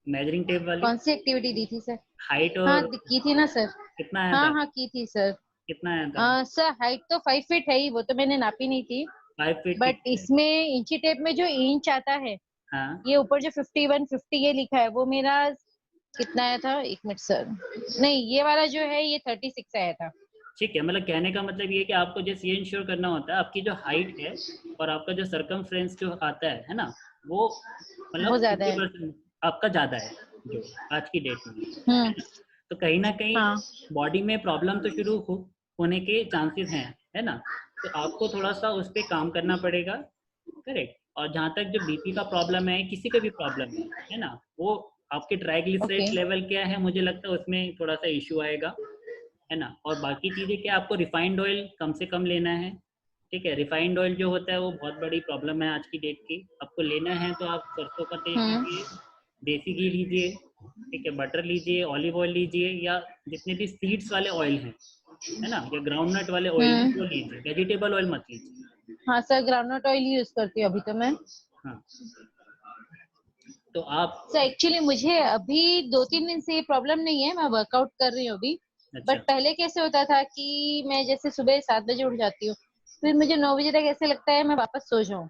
मेजरिंग टेप वाली? कौन सी एक्टिविटी दी थी सर? हाइट और हाँ की थी ना सर। कितना आया था? हाँ की थी सर। कितना आया था? सर हाइट तो 5 फीट है ही, वो तो मैंने नापी नहीं थी। 5 फीट। बट इसमें इंची टेप में जो इंच आता है, हाँ, ये ऊपर जो 51 50 ये लिखा है, वो मेरा कितना आया था? 1 मिनट सर, नहीं ये वाला जो है ये 36 आया था। ठीक है, मतलब कहने का मतलब ये कि आपको जैसे ये इंश्योर करना होता है आपकी जो हाइट है और आपका जो सर्कमफ्रेंस जो आता है ना, वो मतलब वो ज्यादा है 50% आपका ज्यादा है जो आज की डेट में। तो कहीं ना कहीं बॉडी में प्रॉब्लम तो शुरू होने के चांसेस हैं, है ना, तो आपको थोड़ा सा उस पर काम करना पड़ेगा, करेक्ट। और जहाँ तक जो बीपी का प्रॉब्लम है, किसी का भी प्रॉब्लम है ना, वो आपके ट्राइग्लिसराइड लेवल क्या है मुझे लगता है उसमें थोड़ा सा इशू आएगा, है ना। और बाकी चीजें क्या, आपको रिफाइंड ऑयल कम से कम लेना है, ठीक है। रिफाइंड ऑयल जो होता है वो बहुत बड़ी प्रॉब्लम है आज की डेट की। आपको लेना है तो आप सरसों का तेल लीजिए, देसी घी लीजिए, ठीक है, बटर लीजिए, ऑलिव ऑयल लीजिए, या जितने भी सीड्स वाले ऑयल हैं, है ना, या ग्राउंडनट वाले ऑयल हैं वो लीजिए, वेजिटेबल ऑयल मत लीजिए। हाँ सर, ग्राउंडनट ऑयल यूज करती हूँ अभी तो मैं। हाँ, तो आप सर एक्चुअली मुझे अभी 2-3 दिन से ये प्रॉब्लम नहीं है, मैं वर्कआउट कर रही हूँ अभी। अच्छा। बट पहले कैसे होता था कि मैं जैसे सुबह 7 बजे उठ जाती हूँ, फिर मुझे 9 बजे तक ऐसे लगता है मैं वापस सो जाऊँ।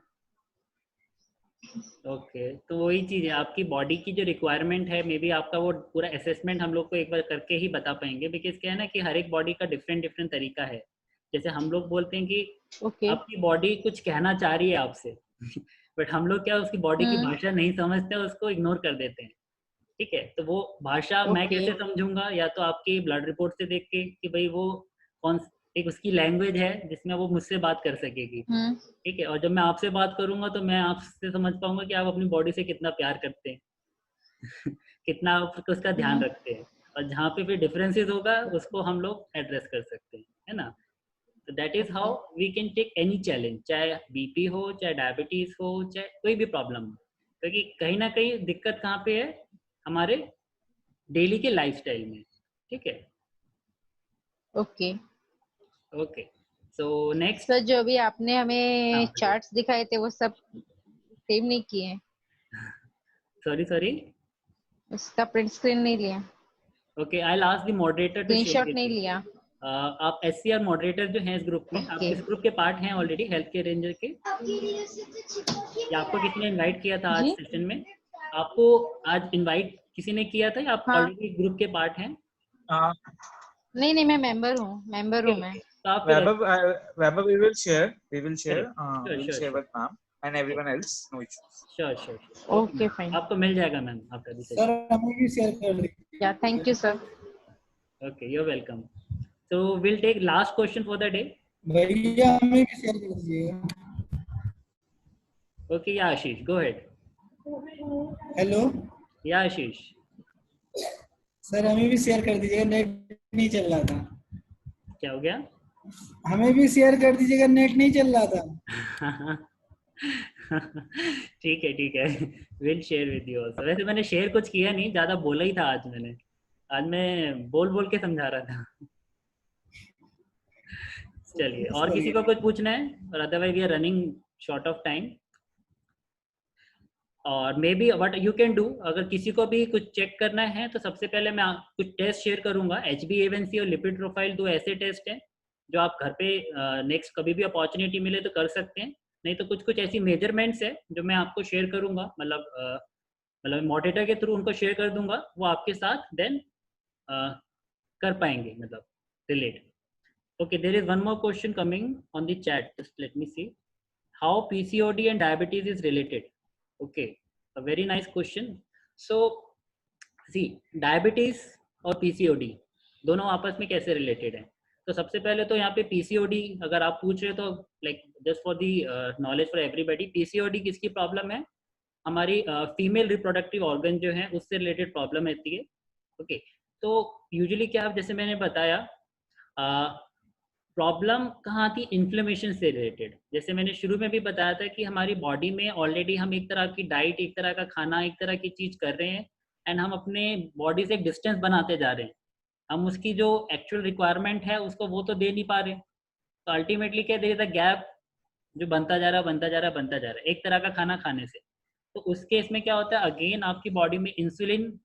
ओके, तो वही चीज़ है, आपकी बॉडी की जो रिक्वायरमेंट है, मे बी आपका वो पूरा असेसमेंट हम लोग को एक बार करके ही बता पाएंगे, बिकॉज क्या है ना कि हर एक बॉडी का डिफरेंट डिफरेंट तरीका है। जैसे हम लोग बोलते हैं कि आपकी बॉडी कुछ कहना चाह रही है आपसे बट हम लोग क्या उसकी बॉडी की भाषा नहीं समझते, उसको इग्नोर कर देते हैं, ठीक है। तो वो भाषा मैं कैसे समझूंगा, या तो आपकी ब्लड रिपोर्ट से देख के कि भाई वो कौन एक उसकी लैंग्वेज है जिसमें वो मुझसे बात कर सकेगी, ठीक है। और जब मैं आपसे बात करूंगा तो मैं आपसे समझ पाऊंगा कि आप अपनी बॉडी से कितना प्यार करते हैं कितना आप उसका ध्यान रखते हैं, और जहाँ पे फिर डिफरेंसेस होगा उसको हम लोग एड्रेस कर सकते हैं, है ना। तो that is how we can take any challenge, चाहे बीपी हो, चाहे डायबिटीज हो, चाहे कोई भी प्रॉब्लम हो, क्योंकि कहीं ना कहीं दिक्कत कहाँ पे है, हमारे डेली के लाइफस्टाइल में, ठीक है। Okay okay, so next sir, जो भी आपने हमें चार्ट्स दिखाए थे वो सब सेव नहीं किए। सॉरी उसका प्रिंट स्क्रीन नहीं लिया। Okay, I will ask the moderator to share. Screenshot नहीं लिया। आप SCR मॉडरेटर जो हैं इस ग्रुप में, आप किस ग्रुप के पार्ट हैं ऑलरेडी, हेल्थ केयर रेंजर के, या आपको किसी ने इनवाइट किया था आज सेशन में? आपको आज इनवाइट किसी ने किया था या आप ऑलरेडी ग्रुप के पार्ट हैं? नहीं मैं मेंबर हूँ मैं। Vaibhav, we will share with ma'am and everyone else, no issues. Sure. Okay, fine. आपको मिल जाएगा मैम आपका भी सर हमें भी शेयर कर दीजिए। Yeah, thank you sir. Okay, you're welcome. So we'll take last question for the day. भैया हमें भी शेयर कर दीजिएगा। Okay, yeah, Ashish, go ahead. Hello. Yeah, Ashish. Sir हमें भी शेयर कर दीजिएगा, नेट नहीं चल रहा था। क्या हो गया? हमें भी शेयर कर दीजिएगा, नेट नहीं चल रहा था। ठीक है, will share with you also. वैसे मैंने शेयर कुछ किया नहीं, ज्यादा बोला ही था आज मैं बोल बोल के समझा रहा था। चलिए, और किसी को कुछ पूछना है? और otherwise we are running short of time. और maybe what you can do, अगर किसी को भी कुछ चेक करना है तो सबसे पहले मैं कुछ टेस्ट शेयर करूंगा। HbA1c और लिपिड प्रोफाइल, दो ऐसे टेस्ट हैं जो आप घर पे नेक्स्ट कभी भी अपॉर्चुनिटी मिले तो कर सकते हैं। नहीं तो कुछ कुछ ऐसी मेजरमेंट्स है जो मैं आपको शेयर करूंगा, मतलब मॉडरेटर के थ्रू उनको शेयर कर दूंगा, वो आपके साथ देन कर पाएंगे, मतलब relate. Okay, there is one more question coming on the chat. Just let me see. How PCOD and diabetes is related? Okay, a very nice question. So, see, diabetes और PCOD दोनों आपस में कैसे related हैं? तो सबसे पहले तो यहाँ पे PCOD अगर आप पूछ रहे हो तो like just for the knowledge for everybody, PCOD किसकी प्रॉब्लम है? हमारी फीमेल रिप्रोडक्टिव ऑर्गन जो है उससे रिलेटेड प्रॉब्लम रहती है। ओके, तो यूजुअली क्या, जैसे मैंने बताया, प्रॉब्लम कहाँ थी? इन्फ्लेमेशन से रिलेटेड। जैसे मैंने शुरू में भी बताया था कि हमारी बॉडी में ऑलरेडी हम एक तरह की डाइट, एक तरह का खाना, एक तरह की चीज़ कर रहे हैं एंड हम अपने बॉडी से एक डिस्टेंस बनाते जा रहे हैं। हम उसकी जो एक्चुअल रिक्वायरमेंट है उसको वो तो दे नहीं पा रहे। तो अल्टीमेटली क्या, देयर इज अ गैप जो बनता जा रहा है एक तरह का खाना खाने से। तो उस केस में क्या होता है, अगेन आपकी बॉडी में इंसुलिन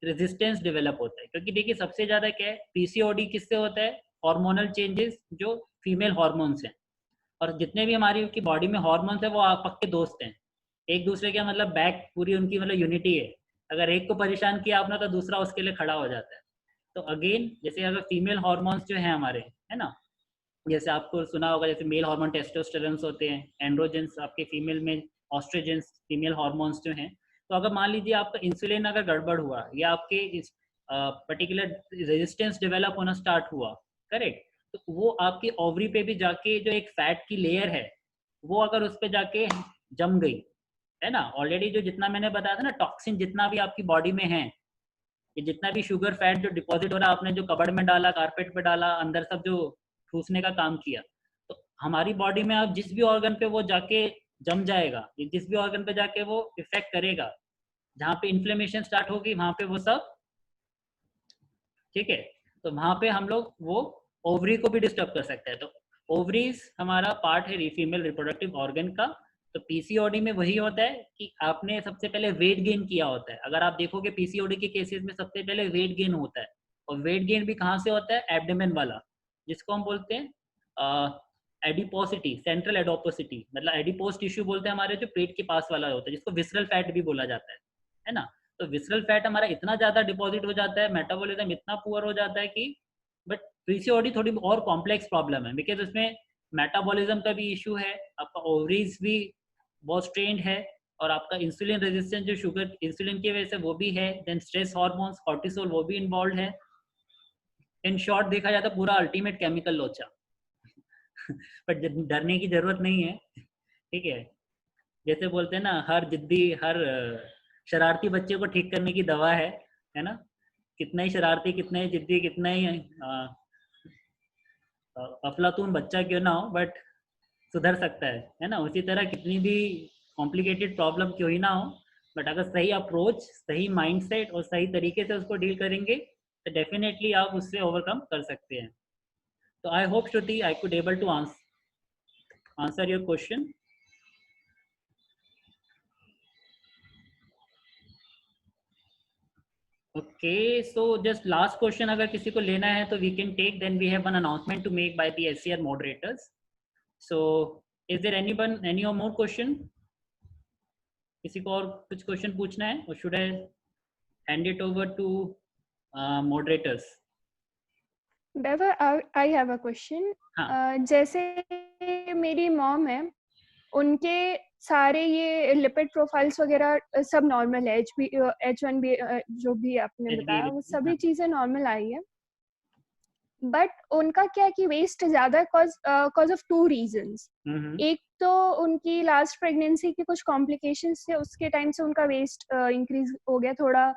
रेजिस्टेंस डेवलप होता है। क्योंकि देखिए सबसे ज़्यादा क्या है, PCOD किससे होता है? हार्मोनल चेंजेस जो फीमेल हार्मोन्स हैं। और जितने भी हमारी की बॉडी में हार्मोन्स हैं वो पक्के दोस्त हैं एक दूसरे के, मतलब बैक पूरी उनकी मतलब यूनिटी है। अगर एक को परेशान किया आपने तो दूसरा उसके लिए खड़ा हो जाता है। तो अगेन जैसे अगर फीमेल हार्मोन्स जो हैं हमारे, है ना, जैसे आपको सुना होगा जैसे मेल हार्मोन टेस्टोस्टेरोन्स होते हैं, एंड्रोजेंस आपके फीमेल में, ऑस्ट्रोजेंस फीमेल हार्मोन्स जो हैं। तो अगर मान लीजिए आपका इंसुलिन अगर गड़बड़ हुआ या आपके इस पर्टिकुलर रेजिस्टेंस डेवलप होना स्टार्ट हुआ, करेक्ट, तो वो आपके ओवरी पे भी जाके जो एक फैट की लेयर है वो अगर उस पे जाके जम गई, है ना, ऑलरेडी जो जितना मैंने बताया था ना, टॉक्सिन जितना भी आपकी बॉडी में है, ये जितना भी शुगर फैट जो डिपॉजिट हो रहा है, आपने जो कबड़ में डाला, कारपेट पे डाला, अंदर सब जो ठूसने का काम किया, तो हमारी बॉडी में आप जिस भी ऑर्गन पे वो जाके जम जाएगा, जिस भी ऑर्गन पे जाके वो इफेक्ट करेगा, जहाँ पे इन्फ्लेमेशन स्टार्ट होगी वहां पे वो सब, ठीक है, तो वहां पे हम लोग वो ओवरी को भी डिस्टर्ब कर सकते हैं। तो ओवरीज हमारा पार्ट है फीमेल रिप्रोडक्टिव ऑर्गन का। तो PCOD में वही होता है कि आपने सबसे पहले वेट गेन किया होता है। अगर आप देखोगे PCOD के केसेस में सबसे पहले वेट गेन होता है, और वेट गेन भी कहाँ से होता है? एब्डोमेन वाला, जिसको हम बोलते हैं एडिपोसिटी, सेंट्रल एडिपोसिटी, मतलब एडिपोस टिश्यू बोलते हैं हमारे, जो पेट के पास वाला होता है, जिसको विसरल फैट भी बोला जाता है ना। तो विसरल फैट हमारा इतना ज़्यादा डिपॉजिट हो जाता है, मेटाबॉलिज्म इतना पुअर हो जाता है कि, बट PCOD थोड़ी और कॉम्प्लेक्स प्रॉब्लम है, बिकॉज उसमें मेटाबॉलिज्म का भी इशू है, आपका ओवरीज भी बहुत स्ट्रेंड है, और आपका इंसुलिन रेजिस्टेंस जो शुगर इंसुलिन की वजह से वो भी है, देन स्ट्रेस हार्मोन्स कॉर्टिसोल वो भी इन्वॉल्व है। इन शॉर्ट देखा जाए तो पूरा अल्टीमेट केमिकल लोचा। बट डरने की जरूरत नहीं है, ठीक है। जैसे बोलते हैं ना, हर जिद्दी, हर शरारती बच्चे को ठीक करने की दवा है ना। कितना ही शरारती, कितना ही जिद्दी, कितना ही अफलातून बच्चा क्यों ना हो, बट सुधर सकता है ना। उसी तरह कितनी भी कॉम्प्लिकेटेड प्रॉब्लम क्यों ही ना हो, बट अगर सही अप्रोच, सही माइंडसेट और सही तरीके से उसको डील करेंगे तो डेफिनेटली आप उससे ओवरकम कर सकते हैं। तो I hope Shruti I could able to answer your question. Okay, so just last question अगर किसी को लेना है तो we can take, then we have one announcement to make by the SCR moderators. So is there anyone, any और more question? किसी को और कुछ क्वेश्चन पूछना है, और should I hand it over to moderators? I have a question. जैसे मेरी मॉम है, उनके सारे ये लिपिड प्रोफाइल्स वगैरह सब नॉर्मल है, H1B जो भी आपने बताया वो सभी चीजें नॉर्मल आई है, बट उनका क्या है कि वेस्ट ज्यादा कॉज ऑफ 2 रीजंस। एक तो उनकी लास्ट प्रेगनेंसी के कुछ कॉम्प्लिकेशंस थे, उसके टाइम से उनका वेस्ट इंक्रीज हो गया थोड़ा,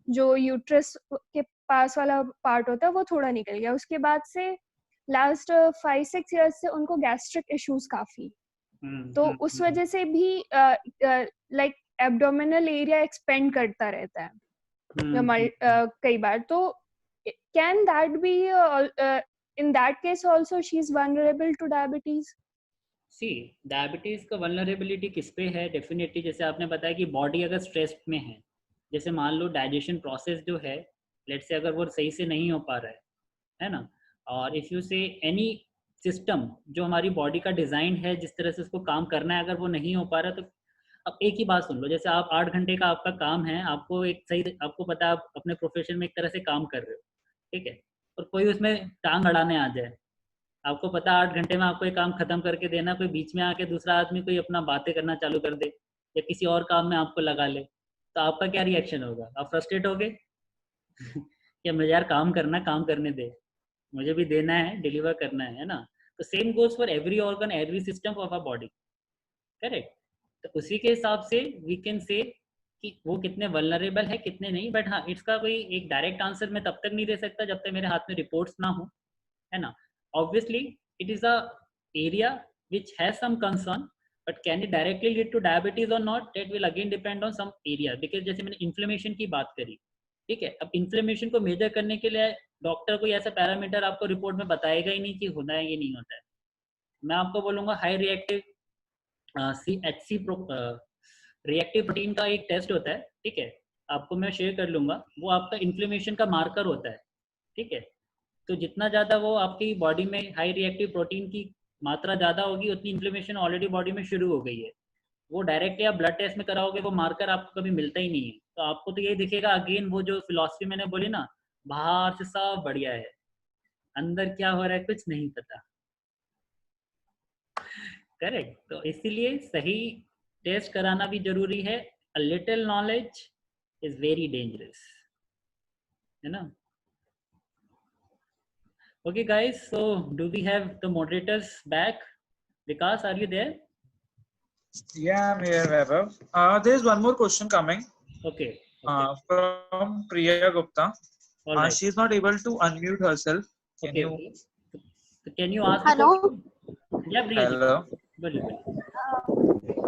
जो यूट्रस के पास वाला पार्ट होता है वो थोड़ा निकल गया। उसके बाद से लास्ट 5-6 ईयर्स से उनको गैस्ट्रिक इश्यूज काफी, तो उस वजह से भी लाइक एब्डोमिनल एरिया एक्सपेंड करता रहता है कई बार। तो can that be in that case also she is vulnerable to diabetes? See, diabetes का वल्नरेबिलिटी किस पे है? डेफिनेटली जैसे आपने बताया कि बॉडी अगर स्ट्रेस्ड में है, जैसे मान लो डाइजेशन प्रोसेस जो है लेट से अगर वो सही से नहीं हो पा रहा है ना, और इफ़ यू से एनी सिस्टम जो हमारी बॉडी का डिज़ाइन है जिस तरह से उसको काम करना है, अगर वो नहीं हो पा रहा, तो अब एक ही बात सुन लो, जैसे आप 8 घंटे का आपका काम है, आपको एक सही, आपको पता है आप अपने प्रोफेशन में एक तरह से काम कर रहे हो, ठीक है, और कोई उसमें टांग अड़ाने आ जाए, आपको पता है 8 घंटे में आपको एक काम खत्म करके देना, कोई बीच में आके दूसरा आदमी कोई अपना बातें करना चालू कर दे या किसी और काम में आपको लगा ले, तो आपका क्या रिएक्शन होगा? आप फ्रस्ट्रेट होगे कि मुझे यार काम करना, काम करने दे, मुझे भी देना है, डिलीवर करना है ना। तो same goes for every organ, every system of a body, correct. तो उसी के हिसाब से वी कैन से कि वो कितने वल्नरेबल है कितने नहीं, बट हाँ, इसका कोई एक डायरेक्ट आंसर मैं तब तक नहीं दे सकता जब तक मेरे हाथ में रिपोर्ट्स ना हो, है ना। Obviously it is a area which has some concern, but can it directly lead to diabetes or not, that will again depend on some area, because जैसे मैंने इन्फ्लेमेशन की बात करी, ठीक है, अब इन्फ्लेमेशन को मेजर करने के लिए डॉक्टर कोई ऐसा पैरामीटर आपको रिपोर्ट में बताएगा ही नहीं कि होना है ये नहीं होता है। मैं आपको बोलूँगा हाई रिएक्टिव रिएक्टिव प्रोटीन का एक टेस्ट होता है, ठीक है, आपको मैं शेयर कर लूँगा, वो आपका इन्फ्लेमेशन का मार्कर होता है, ठीक है। तो जितना ज़्यादा वो आपकी बॉडी में हाई रिएक्टिव प्रोटीन की मात्रा ज़्यादा होगी, उतनी इन्फ्लेमेशन ऑलरेडी बॉडी में शुरू हो गई है। वो डायरेक्टली आप ब्लड टेस्ट में कराओगे, वो मार्कर आपको कभी मिलता ही नहीं है, तो आपको तो यही दिखेगा, अगेन वो जो फिलॉसफी मैंने बोली ना, बाहर से सब बढ़िया है, अंदर क्या हो रहा है कुछ नहीं पता, करेक्ट। तो इसीलिए सही टेस्ट कराना भी जरूरी है। A little knowledge is very dangerous, है ना। Okay guys, so do we have the moderators back? Vikas, are you there? Yeah, I'm here, Vaibhav. There's one more question coming. Okay. From Priya Gupta. All right. She's not able to unmute herself. Can you? Can you ask? Hello. Yeah, Priya. Hello. बोलिए।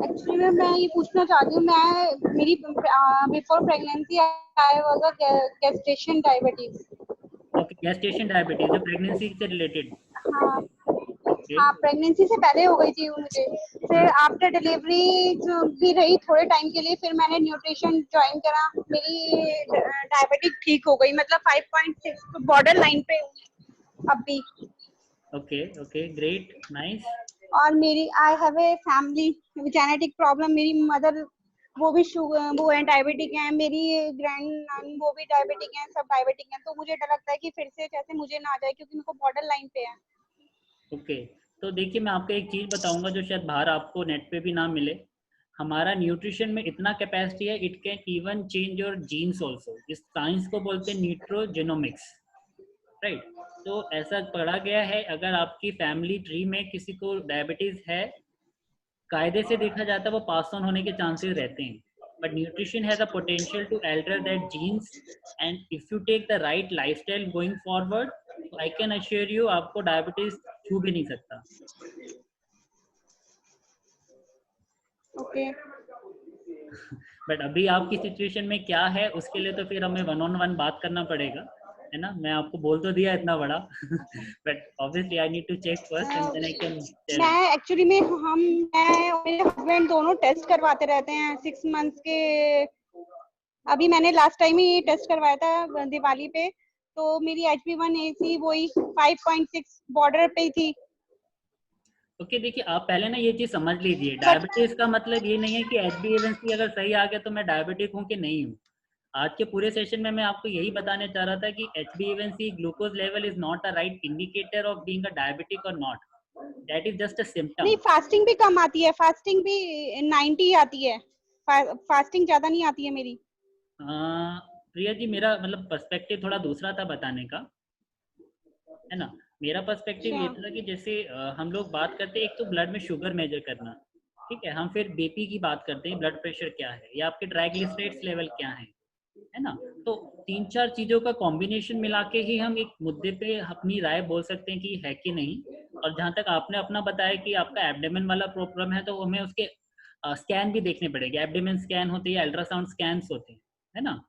Actually मैं ये पूछना चाहती हूँ, मैं मेरी before pregnancy I was a gestation diabetes. Okay, gestation diabetes, जो pregnancy से रिलेटेड। हाँ, हाँ, प्रेगनेंसी से पहले हो गई थी मुझे, फिर आफ्टर डिलीवरी भी रही थोड़े टाइम के लिए, फिर मैंने न्यूट्रिशन ज्वाइन करा, मेरी डायबिटिक ठीक हो गई, मतलब 5.6 बॉर्डर लाइन पे अब भी। Okay okay, great, nice. और मेरी I have a family genetic problem, मेरी मदर वो भी वो है डायबिटिक हैं, मेरी ग्रैंड वो भी डायबिटिक हैं, सब डायबिटिक हैं, तो मुझे डर लगता है कि फिर से जैसे मुझे ना आ जाए, क्योंकि मेरे को बॉर्डर लाइन पे है। ओके, तो देखिए मैं आपको एक चीज़ बताऊंगा जो शायद बाहर आपको नेट पे भी ना मिले। हमारा न्यूट्रिशन में इतना कैपेसिटी है, it can even change your genes also. इस साइंस को बोलते हैं न्यूट्रोजेनोमिक्स, राइट। तो ऐसा पढ़ा गया है, अगर आपकी फैमिली ट्री में किसी को डायबिटीज़ है, कायदे से देखा जाता है वो पास ऑन होने के चांसेस रहते हैं, but nutrition has a potential to alter that genes, and if you take the right lifestyle going forward, I can assure you आपको डायबिटीज छू भी नहीं सकता। ओके। बट अभी आपकी सिचुएशन में क्या है उसके लिए तो फिर हमें 1-on-1 बात करना पड़ेगा, है ना। मैं आपको बोल तो दिया इतना बड़ा, but obviously I need to check first and then I can. मैं एक्चुअली मैं और मेरे हस्बैंड दोनों टेस्ट करवाते रहते हैं 6 मंथ्स के। अभी मैंने लास्ट टाइम ही टेस्ट करवाया था दिवाली पे, तो मेरी HB1AC वही 5.6 बॉर्डर पे ही थी। ओके, देखिए आप पहले ना ये चीज समझ लीजिए, डायबिटीज का मतलब ये नहीं है कि HbA1c अगर सही आ गया तो मैं डायबिटिक हूँ कि नहीं हूँ। आज के पूरे सेशन में मैं आपको यही बताने चाह रहा था कि HbA1c glucose level is not a right indicator of being a diabetic और not, that is just a symptom. नहीं, फास्टिंग भी कम आती है, फास्टिंग भी 90 आती है, फास्टिंग ज्यादा नहीं आती है मेरी। प्रिया जी, मेरा मतलब पर्सपेक्टिव थोड़ा दूसरा था बताने का, है ना। मेरा पर्सपेक्टिव ये था कि जैसे हम लोग बात करते हैं, एक तो ब्लड में शुगर मेजर करना, ठीक है, हम फिर बीपी की बात करते हैं, ब्लड प्रेशर क्या है या आपके ट्राइग्लिसराइड्स लेवल क्या है ना। तो 3-4 चीज़ों का कॉम्बिनेशन मिला के ही हम एक मुद्दे पे अपनी राय बोल सकते हैं कि है कि नहीं। और जहाँ तक आपने अपना बताया कि आपका एब्डोमेन वाला प्रॉब्लम है, तो हमें उसके स्कैन भी देखने पड़ेंगे। एब्डोमेन स्कैन होती है, अल्ट्रासाउंड स्कैन्स होते हैं, है ना?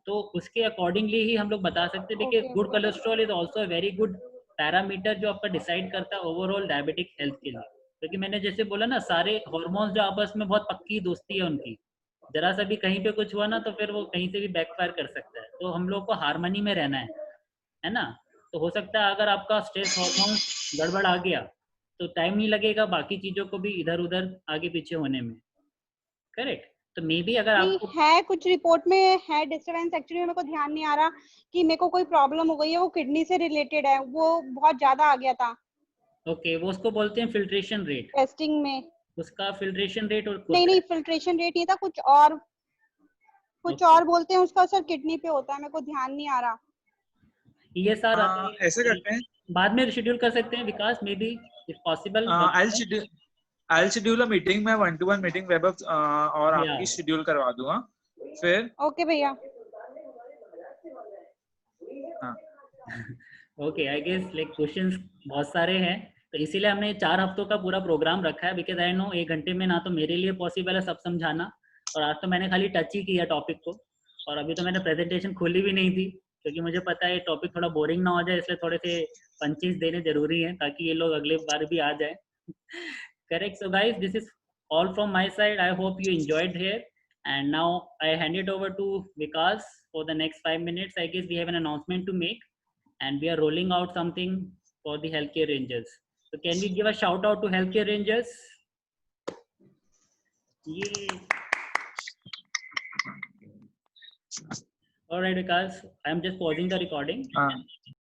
तो उसके अकॉर्डिंगली ही हम लोग बता सकते हैं। देखिए, good cholesterol is also a very good parameter जो आपका डिसाइड करता है ओवरऑल डायबिटिक हेल्थ के लिए। क्योंकि मैंने जैसे बोला ना, सारे हॉर्मोन्स जो आपस में बहुत पक्की दोस्ती है उनकी, जरा सा भी कहीं पे कुछ हुआ ना तो फिर वो कहीं से भी बैकफायर कर सकता है। तो हम लोग को हार्मनी में रहना है ना? तो हो सकता है अगर आपका स्ट्रेस हार्मोन गड़बड़ आ गया तो टाइम नहीं लगेगा बाकी चीज़ों को भी इधर उधर आगे पीछे होने में। करेक्ट? तो मे बी अगर नहीं आपको है, कुछ रिपोर्ट में है डिस्टरबेंस, एक्चुअली मेरे को ध्यान नहीं आ रहा कि मेरे को कोई प्रॉब्लम हो गई है, वो किडनी से रिलेटेड है, वो बहुत ज्यादा आ गया था ओके, वो उसको बोलते हैं फिल्ट्रेशन रेट। टेस्टिंग में। उसका फिल्ट्रेशन रेट और नहीं फिल्ट्रेशन रेट नहीं था, कुछ और बोलते हैं उसका असर किडनी पे होता है, मेरे को ध्यान नहीं आ रहा। ये सार आता है, ऐसे करते हैं, बाद में शेड्यूल कर सकते हैं Vikas, maybe if possible. I'll schedule a meeting, मैं 1-to-1 मीटिंग वैभव और आपकी शेड्यूल करवा दूंगा फिर। ओके भैया। हाँ okay, I guess like questions बहुत सारे हैं, तो इसीलिए हमने 4 हफ्तों का पूरा प्रोग्राम रखा है। बिकॉज आई नो 1 घंटे में ना तो मेरे लिए पॉसिबल है सब समझाना, और आज तो मैंने खाली टच ही किया टॉपिक को, और अभी तो मैंने प्रेजेंटेशन खोली भी नहीं थी, क्योंकि मुझे पता है टॉपिक थोड़ा बोरिंग ना हो जाए, इसलिए थोड़े से पंचेस देने जरूरी हैं ताकि ये लोग अगले बार भी आ जाए। Correct. So guys, this is all from my side. I hope you enjoyed here. And now I hand it over to Vikas for the next 5 minutes. I guess we have an announcement to make, and we are rolling out something for the Healthcare Rangers. So can we give a shout out to Healthcare Rangers? Yay. All right, Vikas. I'm just pausing the recording.